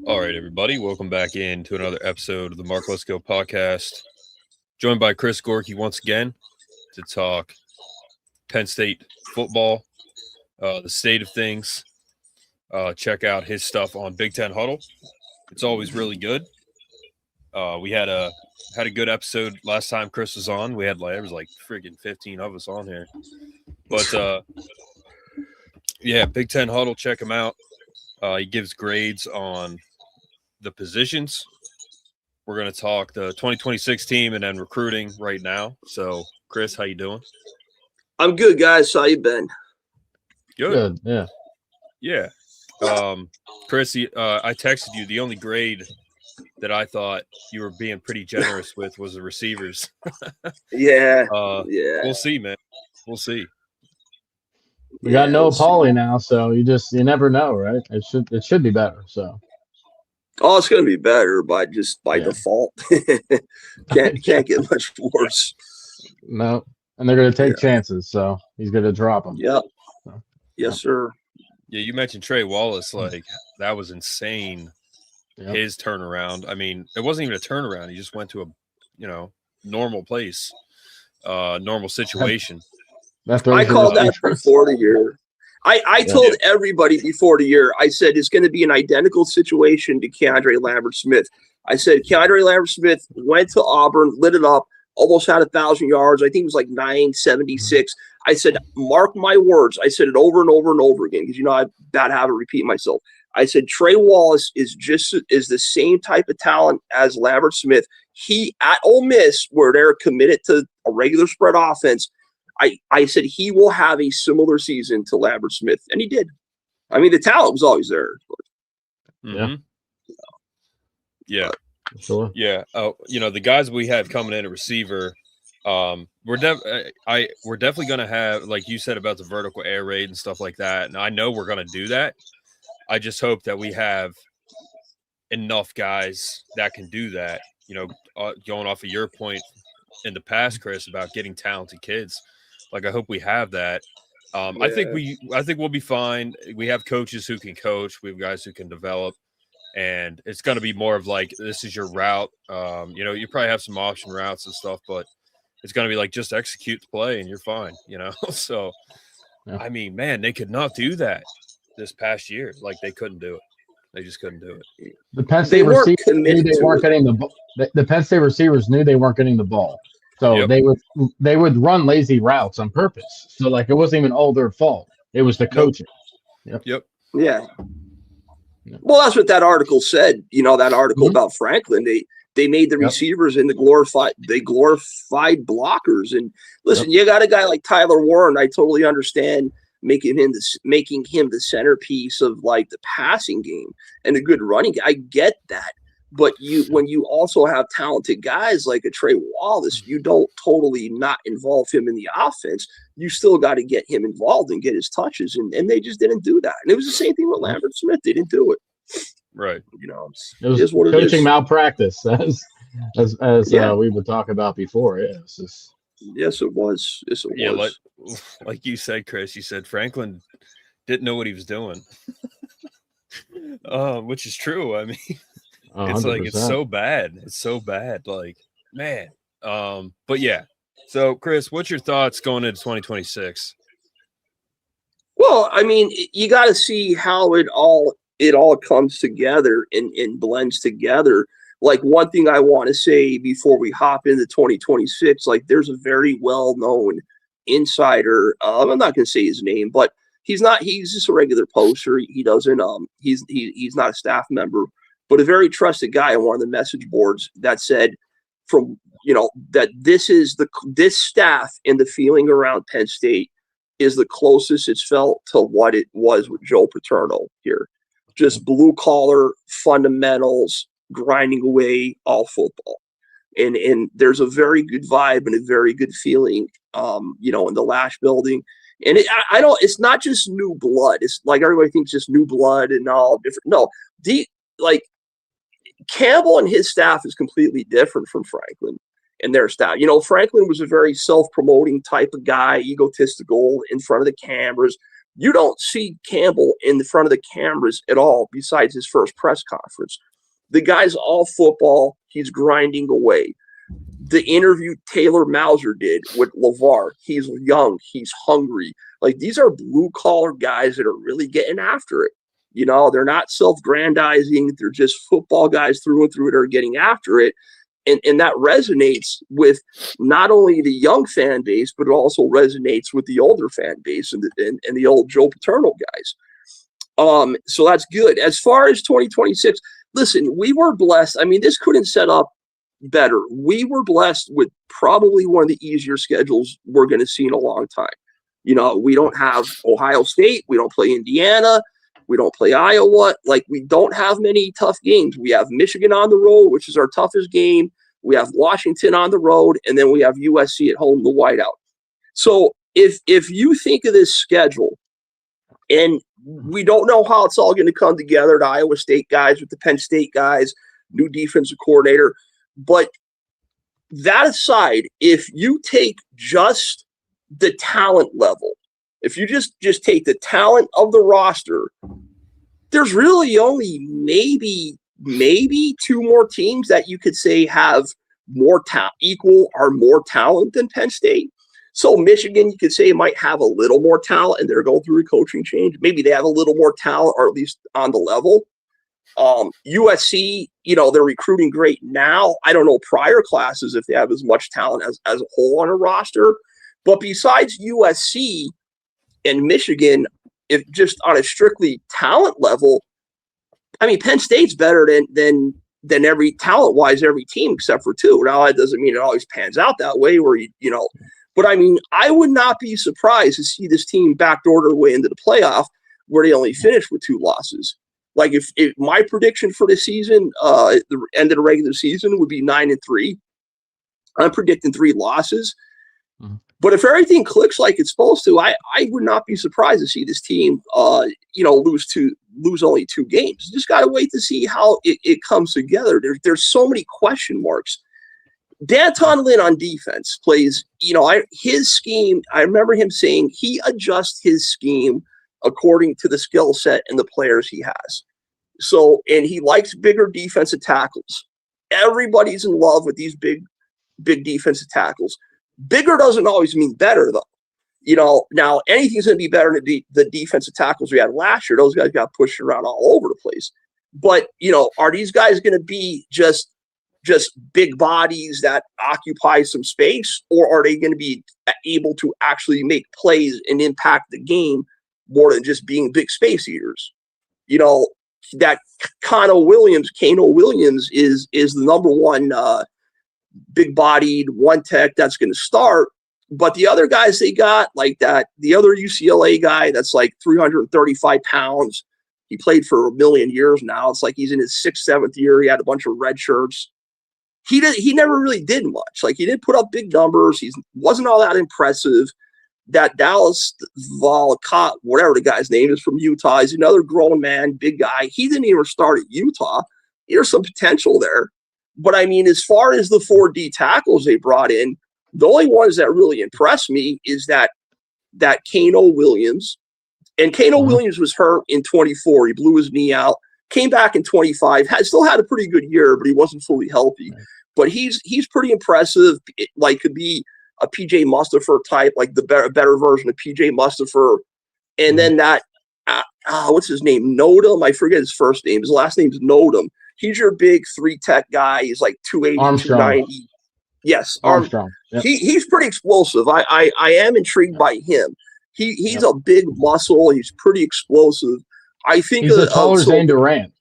All right, everybody, welcome back into another episode of the Mark Lesko podcast. Joined by Chris Gorki once again to talk Penn State football, the state of things. Check out his stuff on Big Ten Huddle. It's always really good. We had a good episode last time Chris was on. There was like friggin' 15 of us on here. But yeah, Big Ten Huddle, check him out. He gives grades on the positions. We're going to talk the 2026 team and then recruiting right now. So, Chris, how you doing? I'm good, guys. How you been? Good. Yeah. Yeah. Chris, I texted you. The only grade that I thought you were being pretty generous with was the receivers. Yeah. We'll see, man. We'll see. We got no Paulie now, so you never know, right? It should be better. So. Oh, it's going to be better by default. can't get much worse. No, and they're going to take chances, so he's going to drop them. Yep. So, yes, sir. Yeah, you mentioned Trey Wallace. Like, that was insane. Yep. His turnaround. I mean, it wasn't even a turnaround. He just went to a, normal place, normal situation. I called that before the year. I told everybody before the year, I said it's going to be an identical situation to Keandre Lambert-Smith. I said Keandre Lambert-Smith went to Auburn, lit it up, almost had 1,000 yards. I think it was like 976. I said, mark my words. I said it over and over and over again because, I bad habit repeat myself. I said Trey Wallace is the same type of talent as Lambert-Smith. He at Ole Miss, where they're committed to a regular spread offense, I said he will have a similar season to Lambert-Smith, and he did. I mean, the talent was always there. Mm-hmm. Yeah. Sure. Yeah. The guys we have coming in at receiver, we're definitely going to have, like you said about the vertical air raid and stuff like that. And I know we're going to do that. I just hope that we have enough guys that can do that. Going off of your point in the past, Chris, about getting talented kids. Like, I hope we have that. I think we'll be fine. We have coaches who can coach. We have guys who can develop, and it's going to be more of like, this is your route. You probably have some option routes and stuff, but it's going to be like, just execute the play and you're fine. So, yeah. I mean, man, they could not do that this past year. Like, they couldn't do it. They just couldn't do it. The Penn State receivers knew they weren't getting the ball. The Penn State receivers knew they weren't getting the ball. So they would run lazy routes on purpose. So like it wasn't even all their fault. It was the coaching. Yep. Yeah. Well, that's what that article said. That article about Franklin. They made the receivers into glorified blockers. And listen, you got a guy like Tyler Warren. I totally understand making him the centerpiece of like the passing game and a good running. I get that. But when you also have talented guys like a Trey Wallace, you don't totally not involve him in the offense. You still got to get him involved and get his touches. And they just didn't do that. And it was the same thing with Lambert-Smith. They didn't do it. Right. It was coaching malpractice, as we would talk about before. Yeah, Yes, it was. Yes, it was. Like you said, Chris, you said Franklin didn't know what he was doing, which is true. I mean, it's 100%. Like, it's so bad. It's so bad. Like, man. But yeah. So, Chris, what's your thoughts going into 2026? Well, I mean, you got to see how it all comes together and blends together. Like, one thing I want to say before we hop into 2026, like, there's a very well-known insider. I'm not going to say his name, but he's just a regular poster. He doesn't, he's not a staff member, but a very trusted guy on one of the message boards that said that this staff and the feeling around Penn State is the closest it's felt to what it was with Joe Paterno here. Just blue collar fundamentals, grinding away all football. And there's a very good vibe and a very good feeling, in the Lash building. And it's not just new blood. It's like everybody thinks just new blood and all different. No, Campbell and his staff is completely different from Franklin and their staff. Franklin was a very self-promoting type of guy, egotistical in front of the cameras. You don't see Campbell in the front of the cameras at all besides his first press conference. The guy's all football. He's grinding away. The interview Taylor Mauser did with LeVar, he's young, he's hungry. Like, these are blue-collar guys that are really getting after it. You know, they're not self-grandizing. They're just football guys through and through that are getting after it. And that resonates with not only the young fan base, but it also resonates with the older fan base and the old Joe Paterno guys. So that's good. As far as 2026, listen, we were blessed. I mean, this couldn't set up better. We were blessed with probably one of the easier schedules we're going to see in a long time. You know, we don't have Ohio State. We don't play Indiana. We don't play Iowa. Like, we don't have many tough games. We have Michigan on the road, which is our toughest game. We have Washington on the road, and then we have USC at home, the whiteout. So if you think of this schedule, and we don't know how it's all going to come together, the Iowa State guys with the Penn State guys, new defensive coordinator, but that aside, if you take just the talent level, if you just take the talent of the roster, there's really only maybe two more teams that you could say have more equal or more talent than Penn State. So Michigan, you could say, might have a little more talent, and they're going through a coaching change. Maybe they have a little more talent, or at least on the level. USC, you know, they're recruiting great now. I don't know prior classes if they have as much talent as a whole on a roster. But besides USC and Michigan, if just on a strictly talent level, I mean, Penn State's better than every talent-wise every team except for two. Now, that doesn't mean it always pans out that way where, you know. But, I mean, I would not be surprised to see this team backdoor their way into the playoff where they only finished with 2 losses. Like, if my prediction for the season, at the end of the regular season, would be 9-3. I'm predicting 3 losses. Mm-hmm. But if everything clicks like it's supposed to, I would not be surprised to see this team, lose only 2 games. Just got to wait to see how it comes together. There's so many question marks. D'Anton Lynn on defense plays, his scheme. I remember him saying he adjusts his scheme according to the skill set and the players he has. So, and he likes bigger defensive tackles. Everybody's in love with these big defensive tackles. Bigger doesn't always mean better, though. Now anything's going to be better than the defensive tackles we had last year. Those guys got pushed around all over the place. But, are these guys going to be just big bodies that occupy some space, or are they going to be able to actually make plays and impact the game more than just being big space eaters? That Kano Williams is the number one big-bodied one tech that's going to start. But the other guys they got, like the other UCLA guy that's like 335 pounds, he played for 1 million years now. It's like he's in his 6th, 7th year. He had a bunch of red shirts. He never really did much. Like, he didn't put up big numbers. He wasn't all that impressive. That Dallas Volcott, whatever the guy's name is, from Utah, he's another grown man, big guy. He didn't even start at Utah. There's some potential there. But, I mean, as far as the 4D tackles they brought in, the only ones that really impressed me is that Kano Williams. And Kano Williams was hurt in 24. He blew his knee out. Came back in 25. Still had a pretty good year, but he wasn't fully healthy. Right. But he's pretty impressive. Like, could be a PJ Mustipher type, like the better version of PJ Mustipher. And then that, what's his name? Nodum. I forget his first name. His last name's Nodum. He's your big 3-tech guy. He's like 280, Armstrong. 290. Yes, Armstrong. Yep. He's pretty explosive. I am intrigued by him. He's a big muscle. He's pretty explosive. I think he's a taller Zane Durant.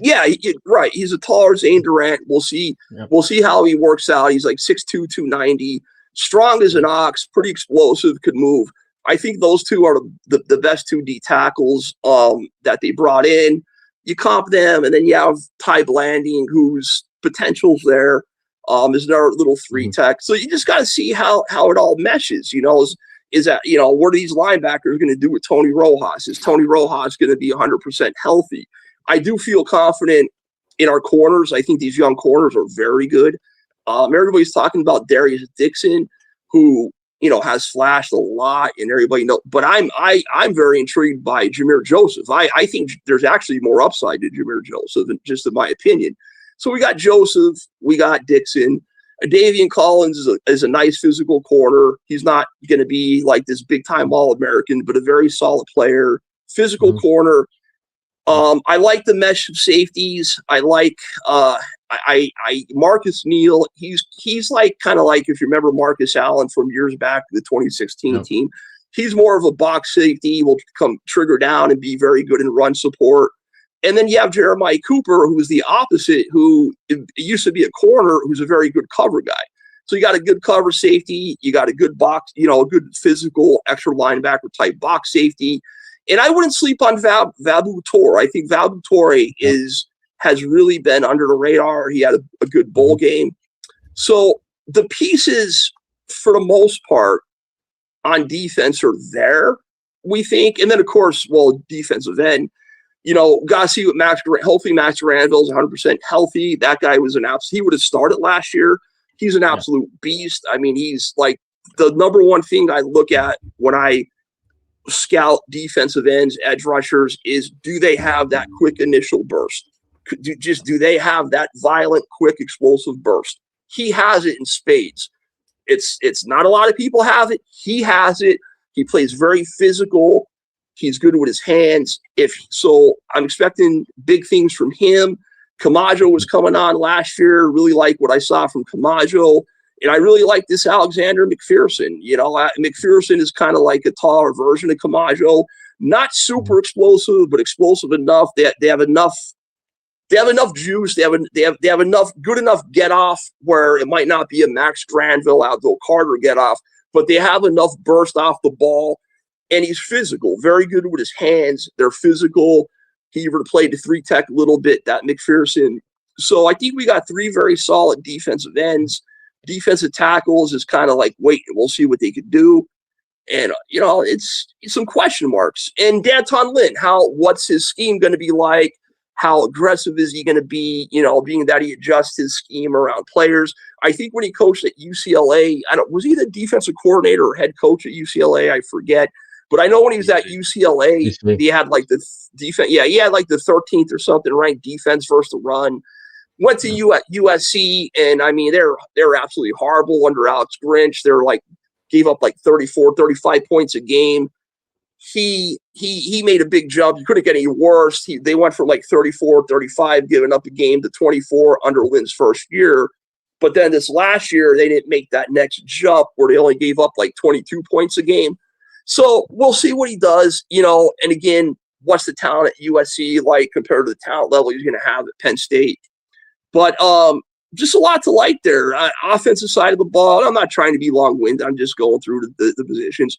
Yeah, right. He's a taller Zane Durant. We'll see. Yep. We'll see how he works out. He's like 6'2", 290, strong as an ox, pretty explosive, could move. I think those two are the best 2D tackles that they brought in. You comp them, and then you have Ty Blanding, whose potential's there. Is another little 3-tech. So you just got to see how it all meshes. Is that, what are these linebackers going to do with Tony Rojas? Is Tony Rojas going to be 100% healthy? I do feel confident in our corners. I think these young corners are very good. Everybody's talking about Darius Dixon, who has flashed a lot, and everybody knows. But I'm very intrigued by Jameer Joseph. I think there's actually more upside to Jameer Joseph, just in my opinion. So we got Joseph, we got Dixon. Davian Collins is a nice physical corner. He's not going to be like this big time All-American, but a very solid player. Physical corner. I like the mesh of safeties. I like Marcus Neal. He's like kind of like, if you remember Marcus Allen from years back, the 2016 team. He's more of a box safety. Will come trigger down and be very good in run support. And then you have Jeremiah Cooper, who's the opposite, who used to be a corner, who's a very good cover guy. So you got a good cover safety. You got a good box, a good physical extra linebacker type box safety. And I wouldn't sleep on Vabu Toure. I think Vabu Toure has really been under the radar. He had a good bowl game. So the pieces, for the most part, on defense are there, we think. And then, of course, defensive end. Got to see what hopefully Max Granville's 100% healthy. That guy was he would have started last year. He's an absolute beast. I mean, he's like the number one thing I look at when I scout defensive ends, edge rushers, is do they have that quick initial burst? Do they have that violent, quick, explosive burst? He has it in spades. It's not a lot of people have it. He has it. He plays very physical. He's good with his hands. I'm expecting big things from him. Camajo was coming on last year. Really like what I saw from Camajo. And I really like this Alexander McPherson. McPherson is kind of like a taller version of Camajo. Not super explosive, but explosive enough. They have enough juice. They have enough good enough get off where it might not be a Max Granville, Aldo Carter get off, but they have enough burst off the ball. And he's physical, very good with his hands. They're physical. He even played the 3-tech a little bit, that McPherson. So I think we got three very solid defensive ends. Defensive tackles is kind of like, wait, we'll see what they could do. And, it's some question marks. And Danton Lynn, what's his scheme going to be like? How aggressive is he going to be, being that he adjusts his scheme around players? I think when he coached at UCLA, was he the defensive coordinator or head coach at UCLA? I forget. But I know when he was at UCLA, he had like the defense. Yeah, he had like the 13th or something ranked defense versus the run. Went to USC, and I mean they're absolutely horrible under Alex Grinch. They're like gave up like 34, 35 points a game. He made a big jump. You couldn't get any worse. They went from like 34, 35, giving up a game to 24 under Lynn's first year. But then this last year, they didn't make that next jump where they only gave up like 22 points a game. So we'll see what he does, and again, what's the talent at USC like compared to the talent level he's going to have at Penn State. But just a lot to like there. Offensive side of the ball, I'm not trying to be long-winded. I'm just going through the positions.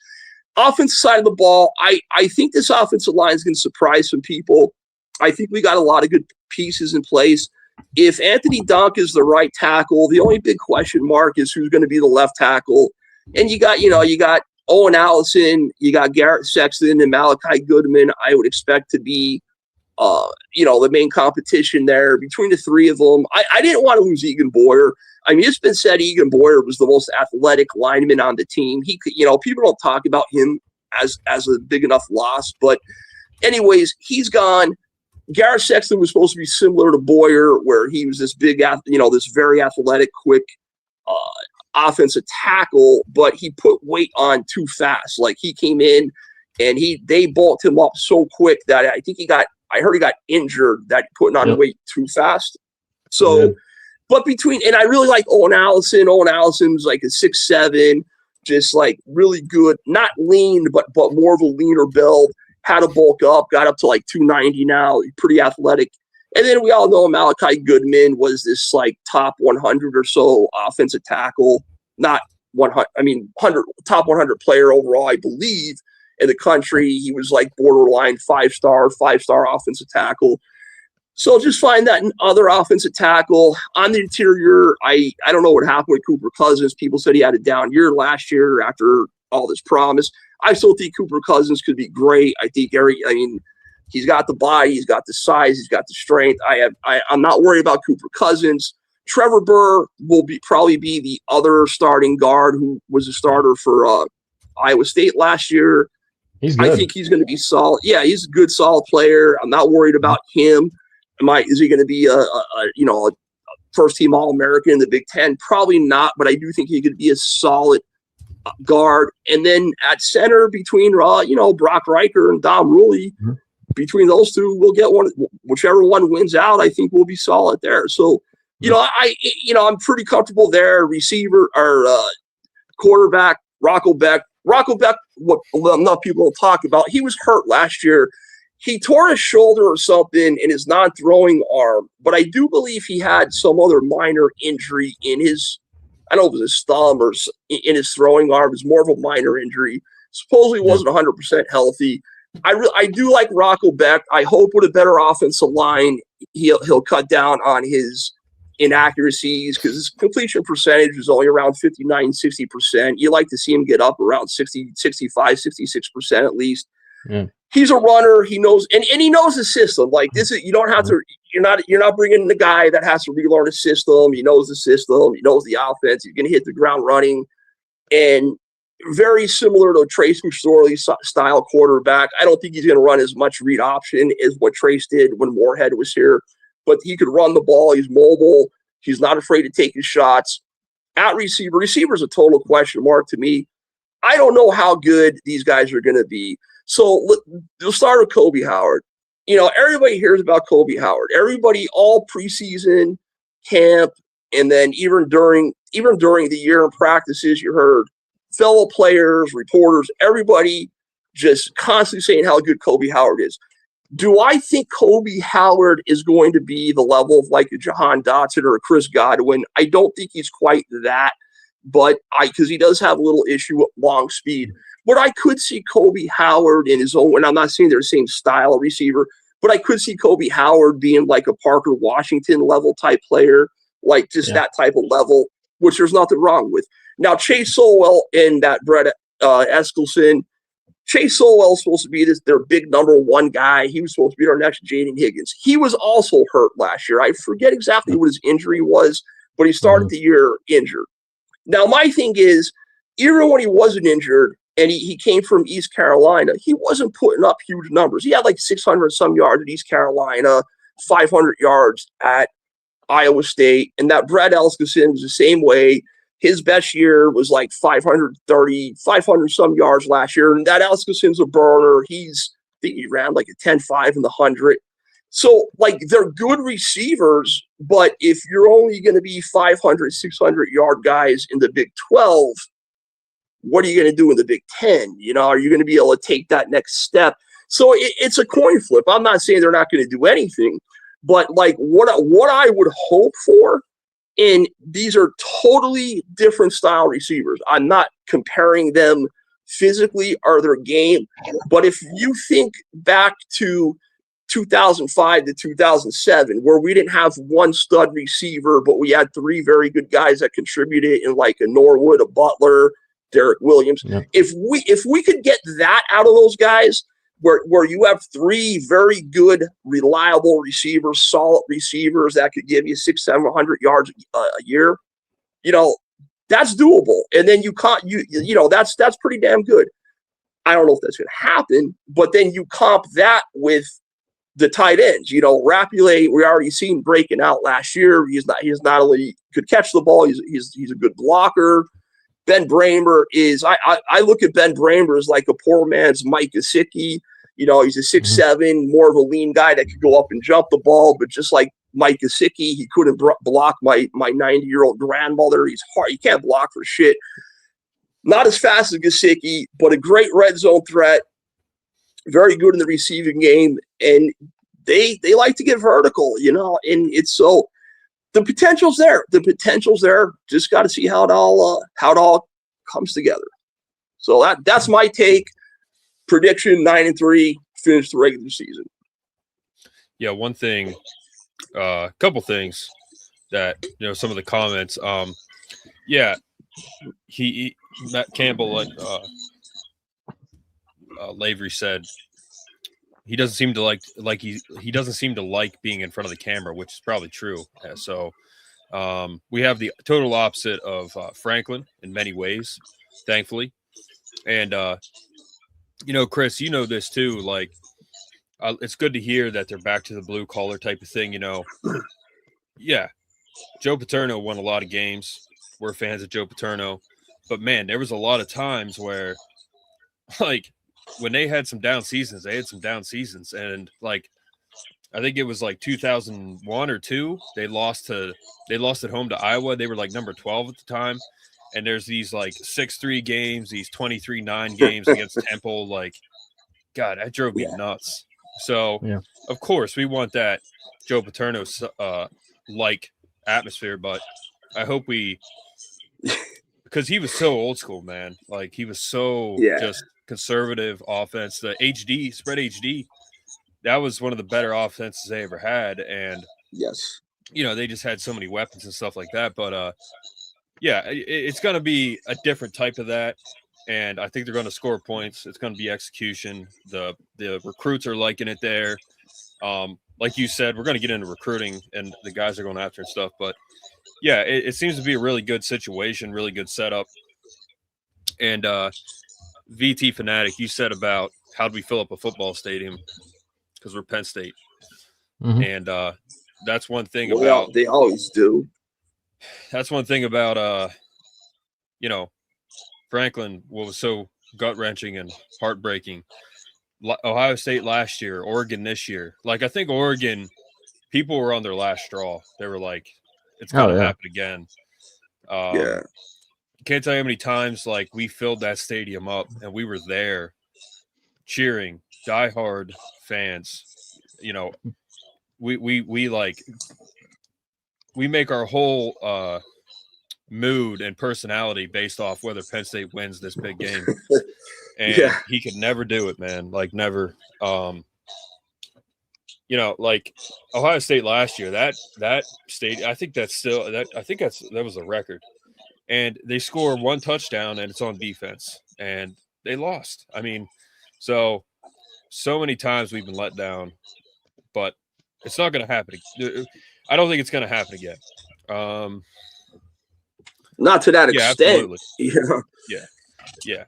Offensive side of the ball, I think this offensive line is going to surprise some people. I think we got a lot of good pieces in place. If Anthony Dunk is the right tackle, the only big question mark is who's going to be the left tackle. And you got Owen Allison, you got Garrett Sexton and Malachi Goodman. I would expect to be, the main competition there between the three of them. I didn't want to lose Egan Boyer. I mean, it's been said Egan Boyer was the most athletic lineman on the team. He could, people don't talk about him as a big enough loss, but anyways, he's gone. Garrett Sexton was supposed to be similar to Boyer, where he was this big, this very athletic, quick, offensive tackle, but he put weight on too fast. Like he came in and they bulked him up so quick that I think I heard he got injured that putting on weight too fast. So, but and I really like Owen Allison. Owen Allison's like a 6'7", just like really good, not lean, but more of a leaner build, had to bulk up, got up to like 290 now, pretty athletic. And then we all know Malachi Goodman was this like top 100 or so offensive tackle, not 100, top 100 player overall, I believe, in the country. He was like borderline five-star offensive tackle. So just find that other offensive tackle. On the interior, I don't know what happened with Cooper Cousins. People said he had a down year last year after all this promise. I still think Cooper Cousins could be great. I think he's got the body, he's got the size, he's got the strength. I'm not worried about Cooper Cousins, Trevor Burr will probably be the other starting guard who was a starter for Iowa State last year. He's good. I think he's going to be solid. Yeah, he's a good, solid player. I'm not worried about him. Is he going to be a first-team All-American in the Big Ten? Probably not, but I do think he could be a solid guard. And then at center between Brock Reicher and Dom Ruley, between those two, we'll get one. Whichever one wins out, I think we'll be solid there. So, I'm pretty comfortable there. Receiver or quarterback, Rocco Beck. What enough people don't talk about, he was hurt last year. He tore his shoulder or something in his non-throwing arm, but I do believe he had some other minor injury in his, I don't know if it was his thumb or in his throwing arm. It's more of a minor injury. Supposedly wasn't 100% healthy. I do like Rocco Beck. I hope with a better offensive line, he'll cut down on his inaccuracies, because his completion percentage is only around 59-60%. You like to see him get up around 65-66% at least. He's a runner. He knows, and he knows the system. Like, this is, you don't have to, you're not bringing in the guy that has to relearn the system. He knows the system. He knows the offense. He's going to hit the ground running. And very similar to Trace McSorley style quarterback. I don't think he's going to run as much read option as what Trace did when Moorhead was here, but he could run the ball. He's mobile. He's not afraid to take his shots. At receiver is a total question mark to me. I don't know how good these guys are going to be. So we'll start with Kobe Howard. Everybody hears about Kobe Howard. Everybody, all preseason, camp, and then even during the year in practices, you heard fellow players, reporters, everybody just constantly saying how good Kobe Howard is. Do I think Kobe Howard is going to be the level of like a Jahan Dotson or a Chris Godwin? I don't think he's quite that, but because he does have a little issue with long speed. But I could see Kobe Howard in his own, and I'm not saying they're the same style of receiver, but I could see Kobe Howard being like a Parker Washington level type player, like just that type of level, which there's nothing wrong with. Now, Chase Solwell and that Brett Eskelson, Chase Solwell is supposed to be their big number one guy. He was supposed to be our next Jaden Higgins. He was also hurt last year. I forget exactly what his injury was, but he started the year injured. Now, my thing is, even when he wasn't injured and he came from East Carolina, he wasn't putting up huge numbers. He had like 600 some yards at East Carolina, 500 yards at Iowa State, and that Brett Eskelson was the same way. His best year was like 500 some yards last year. And that Eskelson's a burner. I think he ran like a 10-5 in the 100. So, like, they're good receivers, but if you're only going to be 500, 600-yard guys in the Big 12, what are you going to do in the Big 10? Are you going to be able to take that next step? So it's a coin flip. I'm not saying they're not going to do anything, but, like, what I would hope for, and these are totally different style receivers. I'm not comparing them physically or their game, but if you think back to 2005 to 2007, where we didn't have one stud receiver, but we had three very good guys that contributed in like a Norwood, a Butler, Derek Williams. Yeah. If we could get that out of those guys, where you have three very good, reliable receivers, solid receivers that could give you 600-700 yards a year, that's doable. And then that's pretty damn good. I don't know if that's going to happen, but then you comp that with the tight ends. Rapulé, we already seen breaking out last year. He's not only could catch the ball, he's a good blocker. Ben Bramer is, I look at Ben Bramer as like a poor man's Mike Gesicki. He's a 6'7", more of a lean guy that could go up and jump the ball, but just like Mike Gesicki, he couldn't block my 90-year-old grandmother. He's hard. He can't block for shit. Not as fast as Gesicki, but a great red zone threat. Very good in the receiving game, and they like to get vertical, and it's so. The potential's there. Just got to see how it all comes together. So that's my take. Prediction: 9-3, finish the regular season. Yeah, one thing, couple things that some of the comments. Matt Campbell and Lavery said he doesn't seem to like he doesn't seem to like being in front of the camera, which is probably true. So We have the total opposite of Franklin in many ways, thankfully. And, Chris, you know this too. Like, it's good to hear that they're back to the blue collar type of thing, Yeah, Joe Paterno won a lot of games. We're fans of Joe Paterno. But, man, there was a lot of times where, like, when they had some down seasons, they had some down seasons. And, like, I think it was like 2001 or 2. They lost at home to Iowa. They were like number 12 at the time. And there's these like 6-3 games, these 23-9 games against Temple. Like, God, that drove me nuts. So, of course, we want that Joe Paterno like atmosphere, but I hope because he was so old school, man. Like, he was so just conservative offense. The spread HD, that was one of the better offenses they ever had. And, they just had so many weapons and stuff like that. But, it's going to be a different type of that. And I think they're going to score points. It's going to be execution. The recruits are liking it there. Like you said, we're going to get into recruiting and the guys are going after and stuff. But, it seems to be a really good situation, really good setup. And VT Fanatic, you said about how do we fill up a football stadium because we're Penn State. Mm-hmm. And that's one thing they always do. That's one thing about, Franklin, what was so gut-wrenching and heartbreaking. Ohio State last year, Oregon this year. Like, I think Oregon, people were on their last straw. They were like, it's going to happen again. Can't tell you how many times, like, we filled that stadium up and we were there cheering, diehard fans. We make our whole mood and personality based off whether Penn State wins this big game. And he could never do it, man. Like, never. Like Ohio State last year, that state, I think that was a record. And they score one touchdown and it's on defense and they lost. I mean, so many times we've been let down, but it's not going to happen. I don't think it's going to happen again. Not to that extent. Absolutely. Yeah.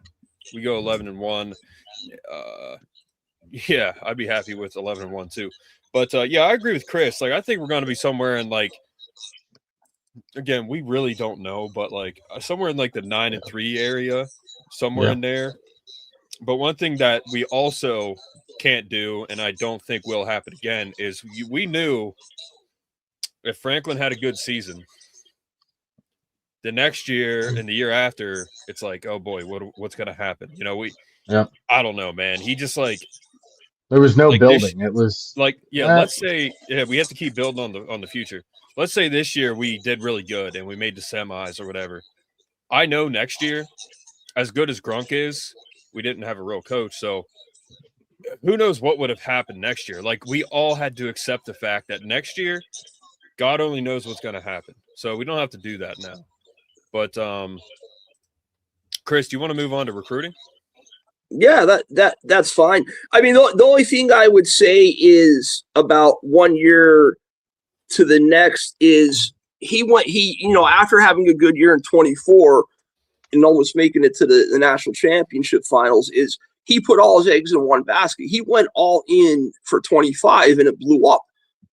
We go 11-1. I'd be happy with 11-1 too. But I agree with Chris. Like, I think we're going to be somewhere in, like, again, we really don't know, but like somewhere in like the 9-3 area, somewhere in there. But one thing that we also can't do, and I don't think will happen again, is we knew if Franklin had a good season, the next year and the year after, it's like, oh boy, what's going to happen? I don't know, man. He just like, there was no building. It was like, let's say, we have to keep building on the future. Let's say this year we did really good and we made the semis or whatever. I know next year, as good as Grunk is, we didn't have a real coach. So who knows what would have happened next year? Like, we all had to accept the fact that next year, God only knows what's going to happen. So we don't have to do that now. But Chris, do you want to move on to recruiting? Yeah, that's fine. I mean, the only thing I would say is about 1 year to the next is after having a good year in 24 and almost making it to the national championship finals, is he put all his eggs in one basket. He went all in for 25 and it blew up.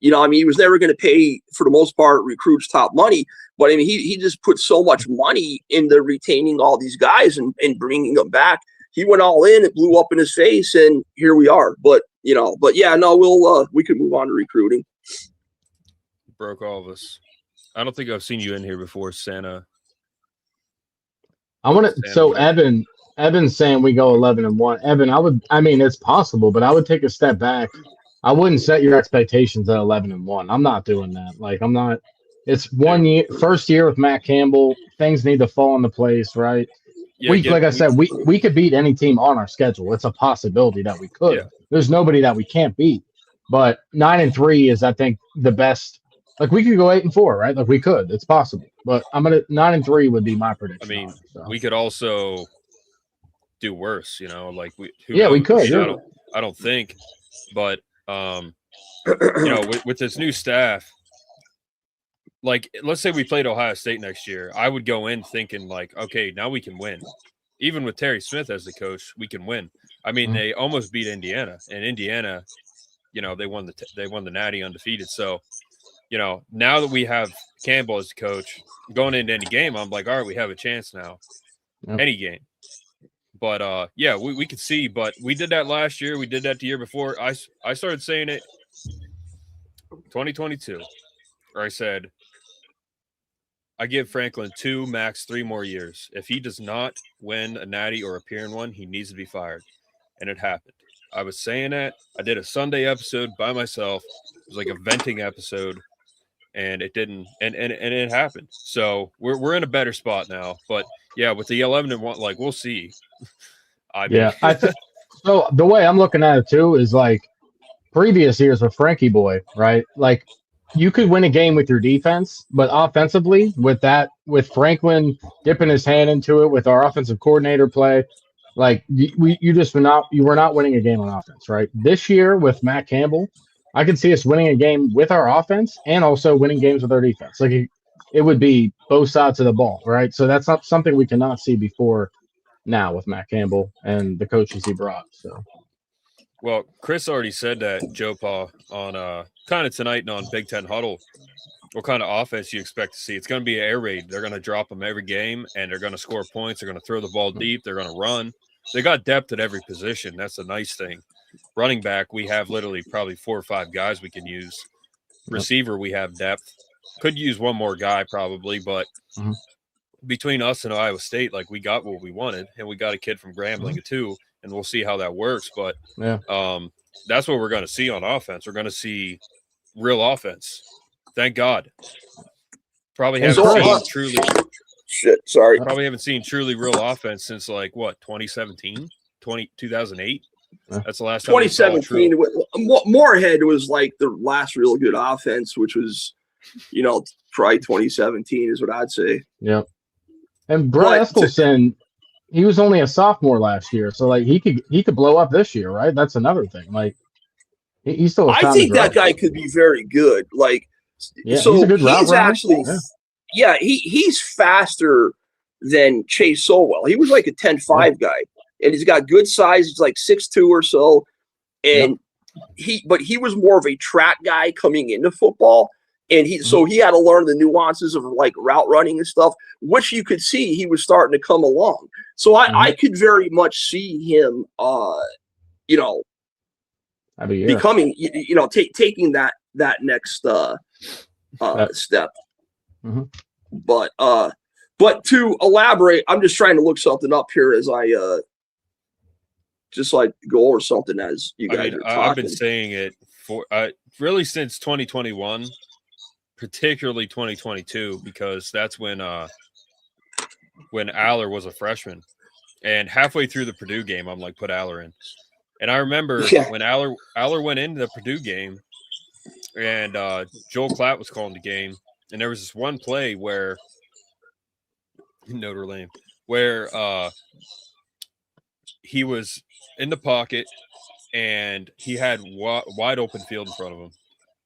He was never going to pay, for the most part, recruits top money. But I mean, he just put so much money into retaining all these guys and bringing them back. He went all in, it blew up in his face, and here we are. But we could move on to recruiting. Broke all of us. I don't think I've seen you in here before, Santa. Evan's saying we go 11-1. Evan, it's possible, but I would take a step back. I wouldn't set your expectations at 11-1. I'm not doing that. Like, I'm not. It's 1 year, first year with Matt Campbell. Things need to fall into place, right? Like I said, we could beat any team on our schedule. It's a possibility that we could. Yeah. There's nobody that we can't beat. But 9-3 is, I think, the best. Like, we could go 8-4, right? Like, we could. It's possible. But 9-3 would be my prediction. I mean, we could also do worse. Like we could. I don't think, but with this new staff, like, let's say we played Ohio State next year, I would go in thinking like, okay, now we can win. Even with Terry Smith as the coach, we can win. I mean, they almost beat Indiana, and Indiana, they won the Natty undefeated. So, now that we have Campbell as the coach, going into any game, I'm like, all right, we have a chance now. Yep. Any game. But we could see. But we did that last year. We did that the year before. I started saying it 2022, where I said, I give Franklin 2, max 3 more years. If he does not win a Natty or appear in one, he needs to be fired. And it happened. I was saying that. I did a Sunday episode by myself. It was like a venting episode, and it didn't. And it happened. So we're in a better spot now. But yeah, with the 11-1, like, we'll see. So the way I'm looking at it too is like previous years with Frankie Boy, right? Like, you could win a game with your defense, but offensively, with Franklin dipping his hand into it, with our offensive coordinator play, like you were not winning a game on offense, right? This year with Matt Campbell, I could see us winning a game with our offense and also winning games with our defense. Like it would be both sides of the ball, right? So that's not something we cannot see before now with Matt Campbell and the coaches he brought. So. Well, Chris already said that, Joe Paul, on kind of tonight and on Big Ten Huddle, what kind of offense you expect to see. It's going to be an air raid. They're going to drop them every game, and they're going to score points. They're going to throw the ball deep. They're going to run. They got depth at every position. That's the nice thing. Running back, we have literally probably 4 or 5 guys we can use. Receiver, we have depth. Could use one more guy probably, but between us and Iowa State, like, we got what we wanted, and we got a kid from Grambling too. And we'll see how that works. But that's what we're going to see on offense. We're going to see real offense. Thank God. Probably haven't seen truly real offense since, like, what, 2017? 2008? That's the last time. 2017. Moorhead was like the last real good offense, which was, probably 2017 is what I'd say. Yeah. And Brett Eskelson, he was only a sophomore last year, so like he could blow up this year, right? That's another thing. Like he's still. I think that guy could be very good. Like, he's a good route runner. Actually, he's faster than Chase Solwell. He was like a 10.5 guy, and he's got good size. He's like 6'2" or so, and he was more of a track guy coming into football. And so he had to learn the nuances of like route running and stuff, which you could see he was starting to come along. So I could very much see him, becoming, taking that next step. But to elaborate, I'm just trying to look something up here as I just like go over something as you guys are talking. I've been saying it for really since 2021. Particularly 2022, because that's when Aller was a freshman, and halfway through the Purdue game, I'm like, put Aller in. And I remember when Aller went into the Purdue game, and Joel Klatt was calling the game, and there was this one play where Notre Dame, where he was in the pocket, and he had wide open field in front of him.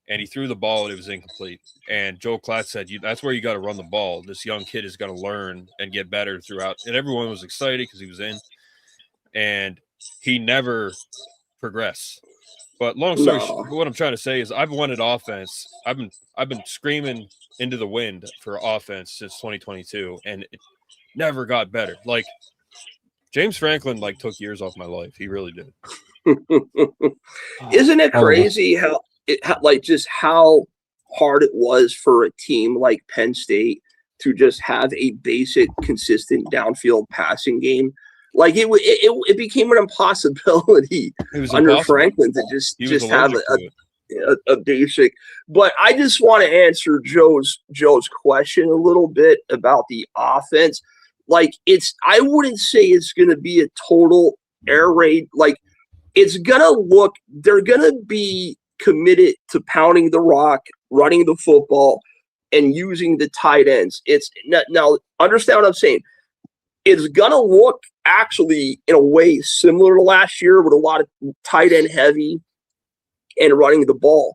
And he threw the ball, and it was incomplete. And Joel Klatt said, that's where you got to run the ball. This young kid is going to learn and get better throughout. And everyone was excited because he was in. And he never progressed. But long story short, what I'm trying to say is I've wanted offense. I've been screaming into the wind for offense since 2022, and it never got better. Like, James Franklin, like, took years off my life. He really did. Isn't it crazy how hard it was for a team like Penn State to just have a basic, consistent downfield passing game? Like it became an impossibility under Franklin to just have a basic. But I just want to answer Joe's question a little bit about the offense. Like, I wouldn't say it's going to be a total air raid. Like, they're going to be committed to pounding the rock, running the football, and using the tight ends. Now understand what I'm saying. It's going to look actually in a way similar to last year with a lot of tight end heavy and running the ball.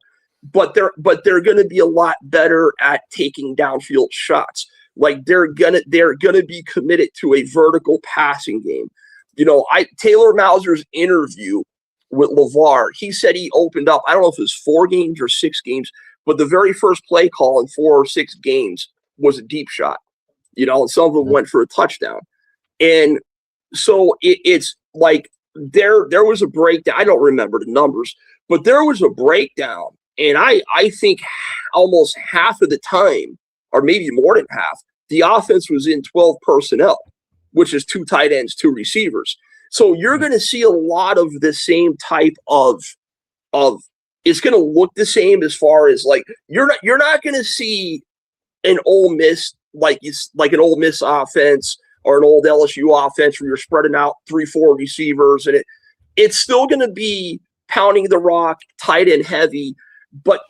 but they're going to be a lot better at taking downfield shots. Like they're gonna be committed to a vertical passing game. Taylor Mauser's interview with LeVar, he said he opened up, I don't know if it was 4 games or 6 games, but the very first play call in 4 or 6 games was a deep shot, and some of them went for a touchdown. And so it's like there was a breakdown. I don't remember the numbers, but there was a breakdown. And I think almost half of the time, or maybe more than half, the offense was in 12 personnel, which is 2 tight ends, 2 receivers. So you're going to see a lot of the same type of it's going to look the same as far as like you're not going to see an Ole Miss like an Ole Miss offense or an old LSU offense where you're spreading out 3-4 receivers, and it's still going to be pounding the rock, tight end heavy, but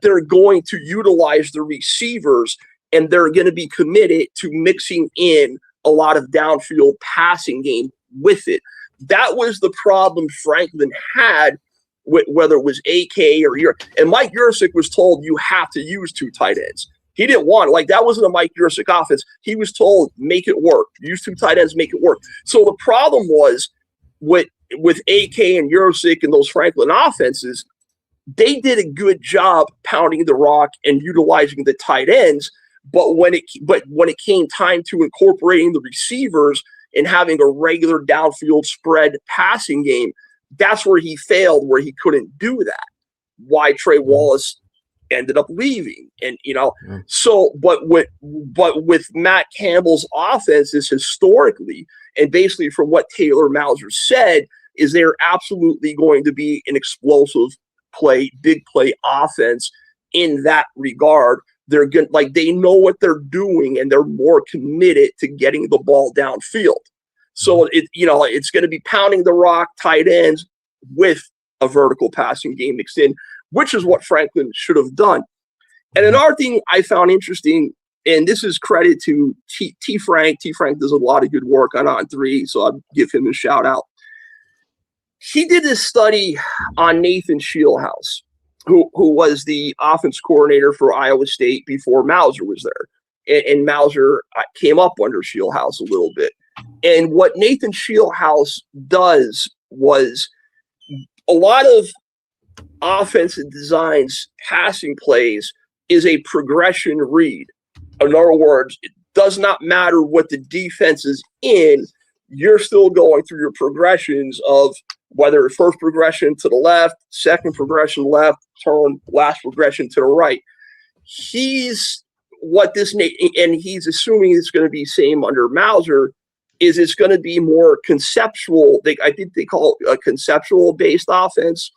they're going to utilize the receivers, and they're going to be committed to mixing in a lot of downfield passing game with it. That was the problem Franklin had with whether it was AK or and Mike Yurcik was told you have to use 2 tight ends. He didn't want it. That wasn't a Mike Yurcik offense. He was told make it work. Use 2 tight ends, make it work. So the problem was with AK and Yurcik and those Franklin offenses, they did a good job pounding the rock and utilizing the tight ends. But when it came time to incorporating the receivers and having a regular downfield spread passing game, that's where he failed, where he couldn't do that. Why Trey Wallace ended up leaving. And so but with Matt Campbell's offenses historically, and basically from what Taylor Mauser said, is they're absolutely going to be an explosive play, big play offense in that regard. They're good, they know what they're doing, and they're more committed to getting the ball downfield. So it's going to be pounding the rock, tight ends with a vertical passing game mixed in, which is what Franklin should have done. And another thing I found interesting, and this is credit to T. Frank. T. Frank does a lot of good work on 3, so I'll give him a shout out. He did this study on Nathan Shieldhouse, who was the offense coordinator for Iowa State before Mauser was there. And Mauser came up under Shieldhouse a little bit. And what Nathan Shieldhouse does was a lot of offensive designs, passing plays, is a progression read. In other words, it does not matter what the defense is in, you're still going through your progressions of whether first progression to the left, second progression left, turn, last progression to the right. He's assuming it's going to be same under Mauser, is it's going to be more conceptual. I think they call it a conceptual based offense,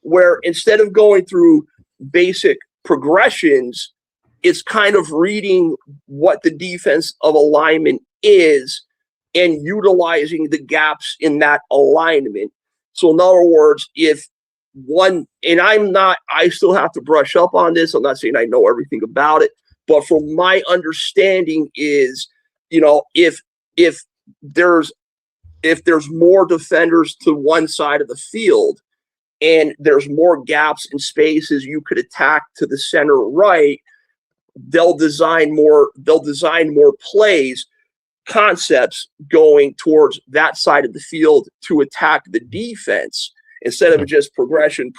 where instead of going through basic progressions, it's kind of reading what the defense of alignment is and utilizing the gaps in that alignment. So in other words, if one, and I still have to brush up on this. I'm not saying I know everything about it, but from my understanding is, if there's more defenders to one side of the field and there's more gaps and spaces you could attack to the center right, they'll design more plays, concepts going towards that side of the field to attack the defense. Instead of just progression,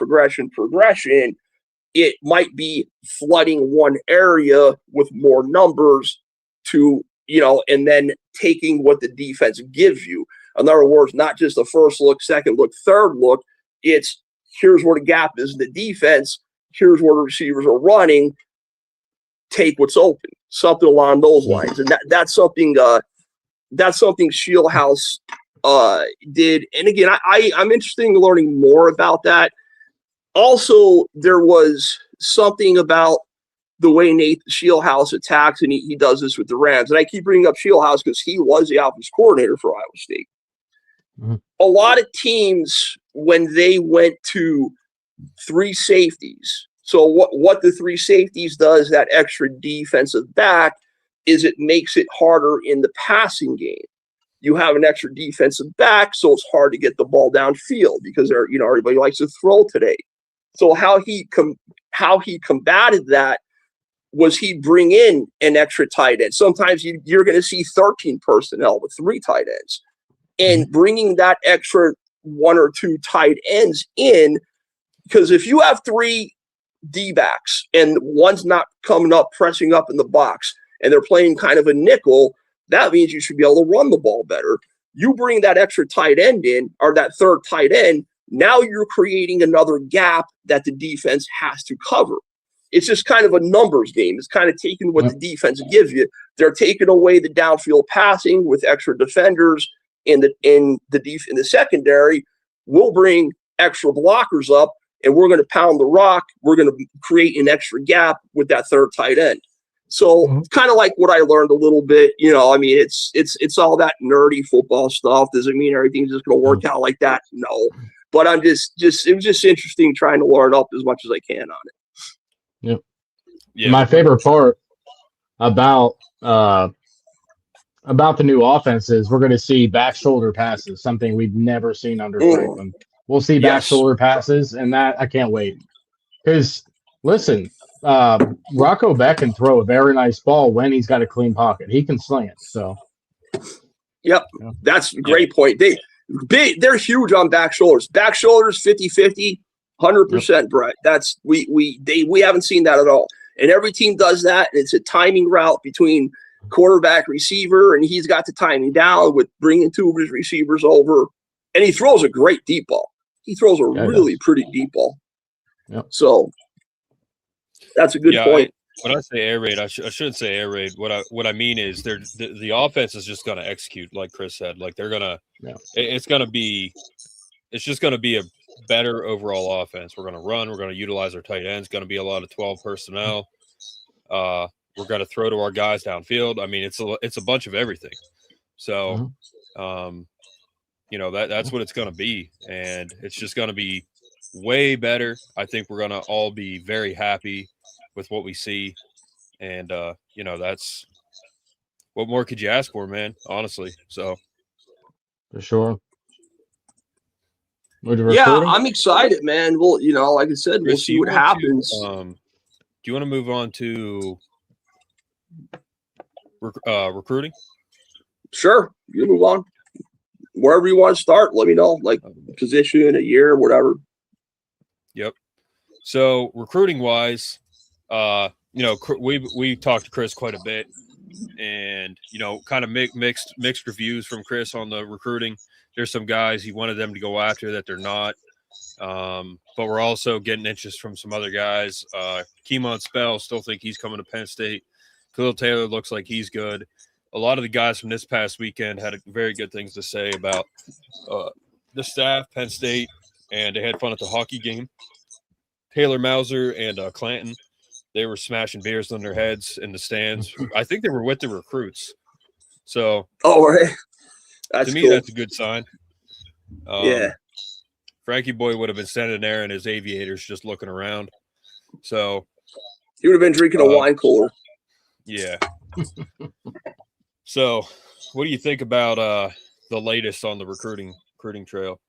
it might be flooding one area with more numbers to, and then taking what the defense gives you. In other words, not just the first look, second look, third look. It's here's where the gap is in the defense. Here's where the receivers are running. Take what's open. Something along those lines. And that's something Shieldhouse did. And again, I'm interested in learning more about that. Also, there was something about the way Nathan Shieldhouse attacks, and he does this with the Rams. And I keep bringing up Shieldhouse because he was the offense coordinator for Iowa State. Mm-hmm. A lot of teams, when they went to 3 safeties, so what the 3 safeties does, that extra defensive back, is it makes it harder in the passing game. You have an extra defensive back, so it's hard to get the ball downfield because everybody likes to throw today. So how he combated that was he'd bring in an extra tight end. Sometimes you're going to see 13 personnel with 3 tight ends, and bringing that extra 1 or 2 tight ends in, because if you have 3 D-backs and one's not coming up, pressing up in the box, and they're playing kind of a nickel, that means you should be able to run the ball better. You bring that extra tight end in, or that third tight end, now you're creating another gap that the defense has to cover. It's just kind of a numbers game. It's kind of taking what the defense gives you. They're taking away the downfield passing with extra defenders in the secondary. We'll bring extra blockers up, and we're going to pound the rock. We're going to create an extra gap with that third tight end. So kind of like what I learned a little bit, I mean, it's all that nerdy football stuff. Does it mean everything's just going to work out like that? No. But I'm it was just interesting trying to learn up as much as I can on it. Yep. Yeah. My favorite part about the new offense is we're going to see back shoulder passes, something we've never seen under Franklin. We'll see back shoulder passes, and that I can't wait. Because listen, Rocco Beck can throw a very nice ball when he's got a clean pocket. He can sling it. So, that's a great point. They're huge on back shoulders. Back shoulders 50-50, 100%, Brett. That's we haven't seen that at all. And every team does that. And it's a timing route between quarterback receiver, and he's got the timing down with bringing 2 of his receivers over. And he throws a great deep ball. He throws a really pretty deep ball. Yep. So that's a good point. When I say air raid, I shouldn't say air raid. What I mean is the offense is just going to execute, like Chris said. Like they're gonna, it's just going to be a better overall offense. We're going to run. We're going to utilize our tight ends. Going to be a lot of 12 personnel. We're going to throw to our guys downfield. I mean, it's a bunch of everything. So, that's what it's going to be, and it's just going to be way better. I think we're going to all be very happy with what we see, and that's what more could you ask for, man? Honestly, so for sure. Yeah, I'm excited, man. Well, like I said, we'll see what happens. Do you want to move on to recruiting? Sure, you move on. Wherever you want to start, let me know. Like position, a year, whatever. Yep. So recruiting wise, we talked to Chris quite a bit, and kind of mixed reviews from Chris on the recruiting. There's some guys he wanted them to go after that they're not, but we're also getting interest from some other guys. Keemon Spell, still think he's coming to Penn State. Khalil Taylor looks like he's good. A lot of the guys from this past weekend had very good things to say about the staff, Penn State, and they had fun at the hockey game. Taylor Mauser and Clanton, they were smashing beers on their heads in the stands. I think they were with the recruits. So, right. To me, cool. that's a good sign. Frankie Boy would have been standing there in his aviators just looking around. So he would have been drinking a wine cooler. Yeah. So what do you think about the latest on the recruiting trail?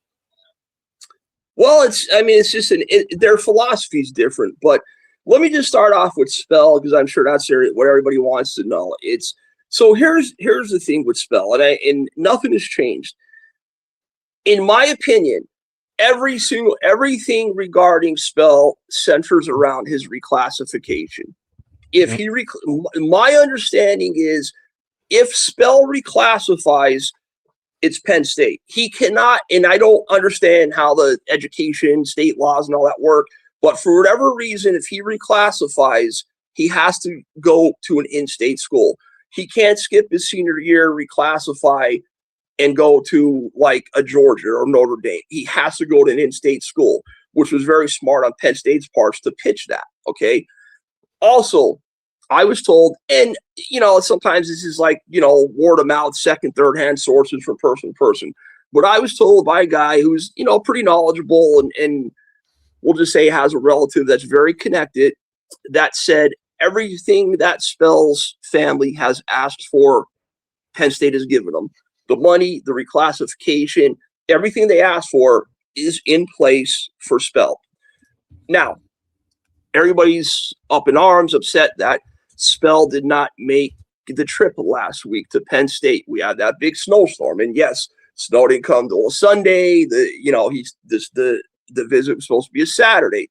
Well, it's just their philosophy is different, but let me just start off with Spell, because I'm sure that's what everybody wants to know. So here's the thing with Spell, and nothing has changed. In my opinion, everything regarding Spell centers around his reclassification. If my understanding is, if Spell reclassifies, it's Penn State. He cannot, and I don't understand how the education, state laws, and all that work, but for whatever reason, if he reclassifies, he has to go to an in-state school. He can't skip his senior year, reclassify, and go to like a Georgia or Notre Dame. He has to go to an in-state school, which was very smart on Penn State's parts to pitch that, okay? Also, I was told, and, sometimes this is like, word of mouth, second, third hand sources from person to person. But I was told by a guy who's, pretty knowledgeable and we'll just say has a relative that's very connected, that said everything that Spell's family has asked for, Penn State has given them. The money, the reclassification, everything they asked for is in place for Spell. Now, everybody's up in arms, upset that Spell did not make the trip last week to Penn State. We had that big snowstorm, and yes, snow didn't come till Sunday. The visit was supposed to be a Saturday.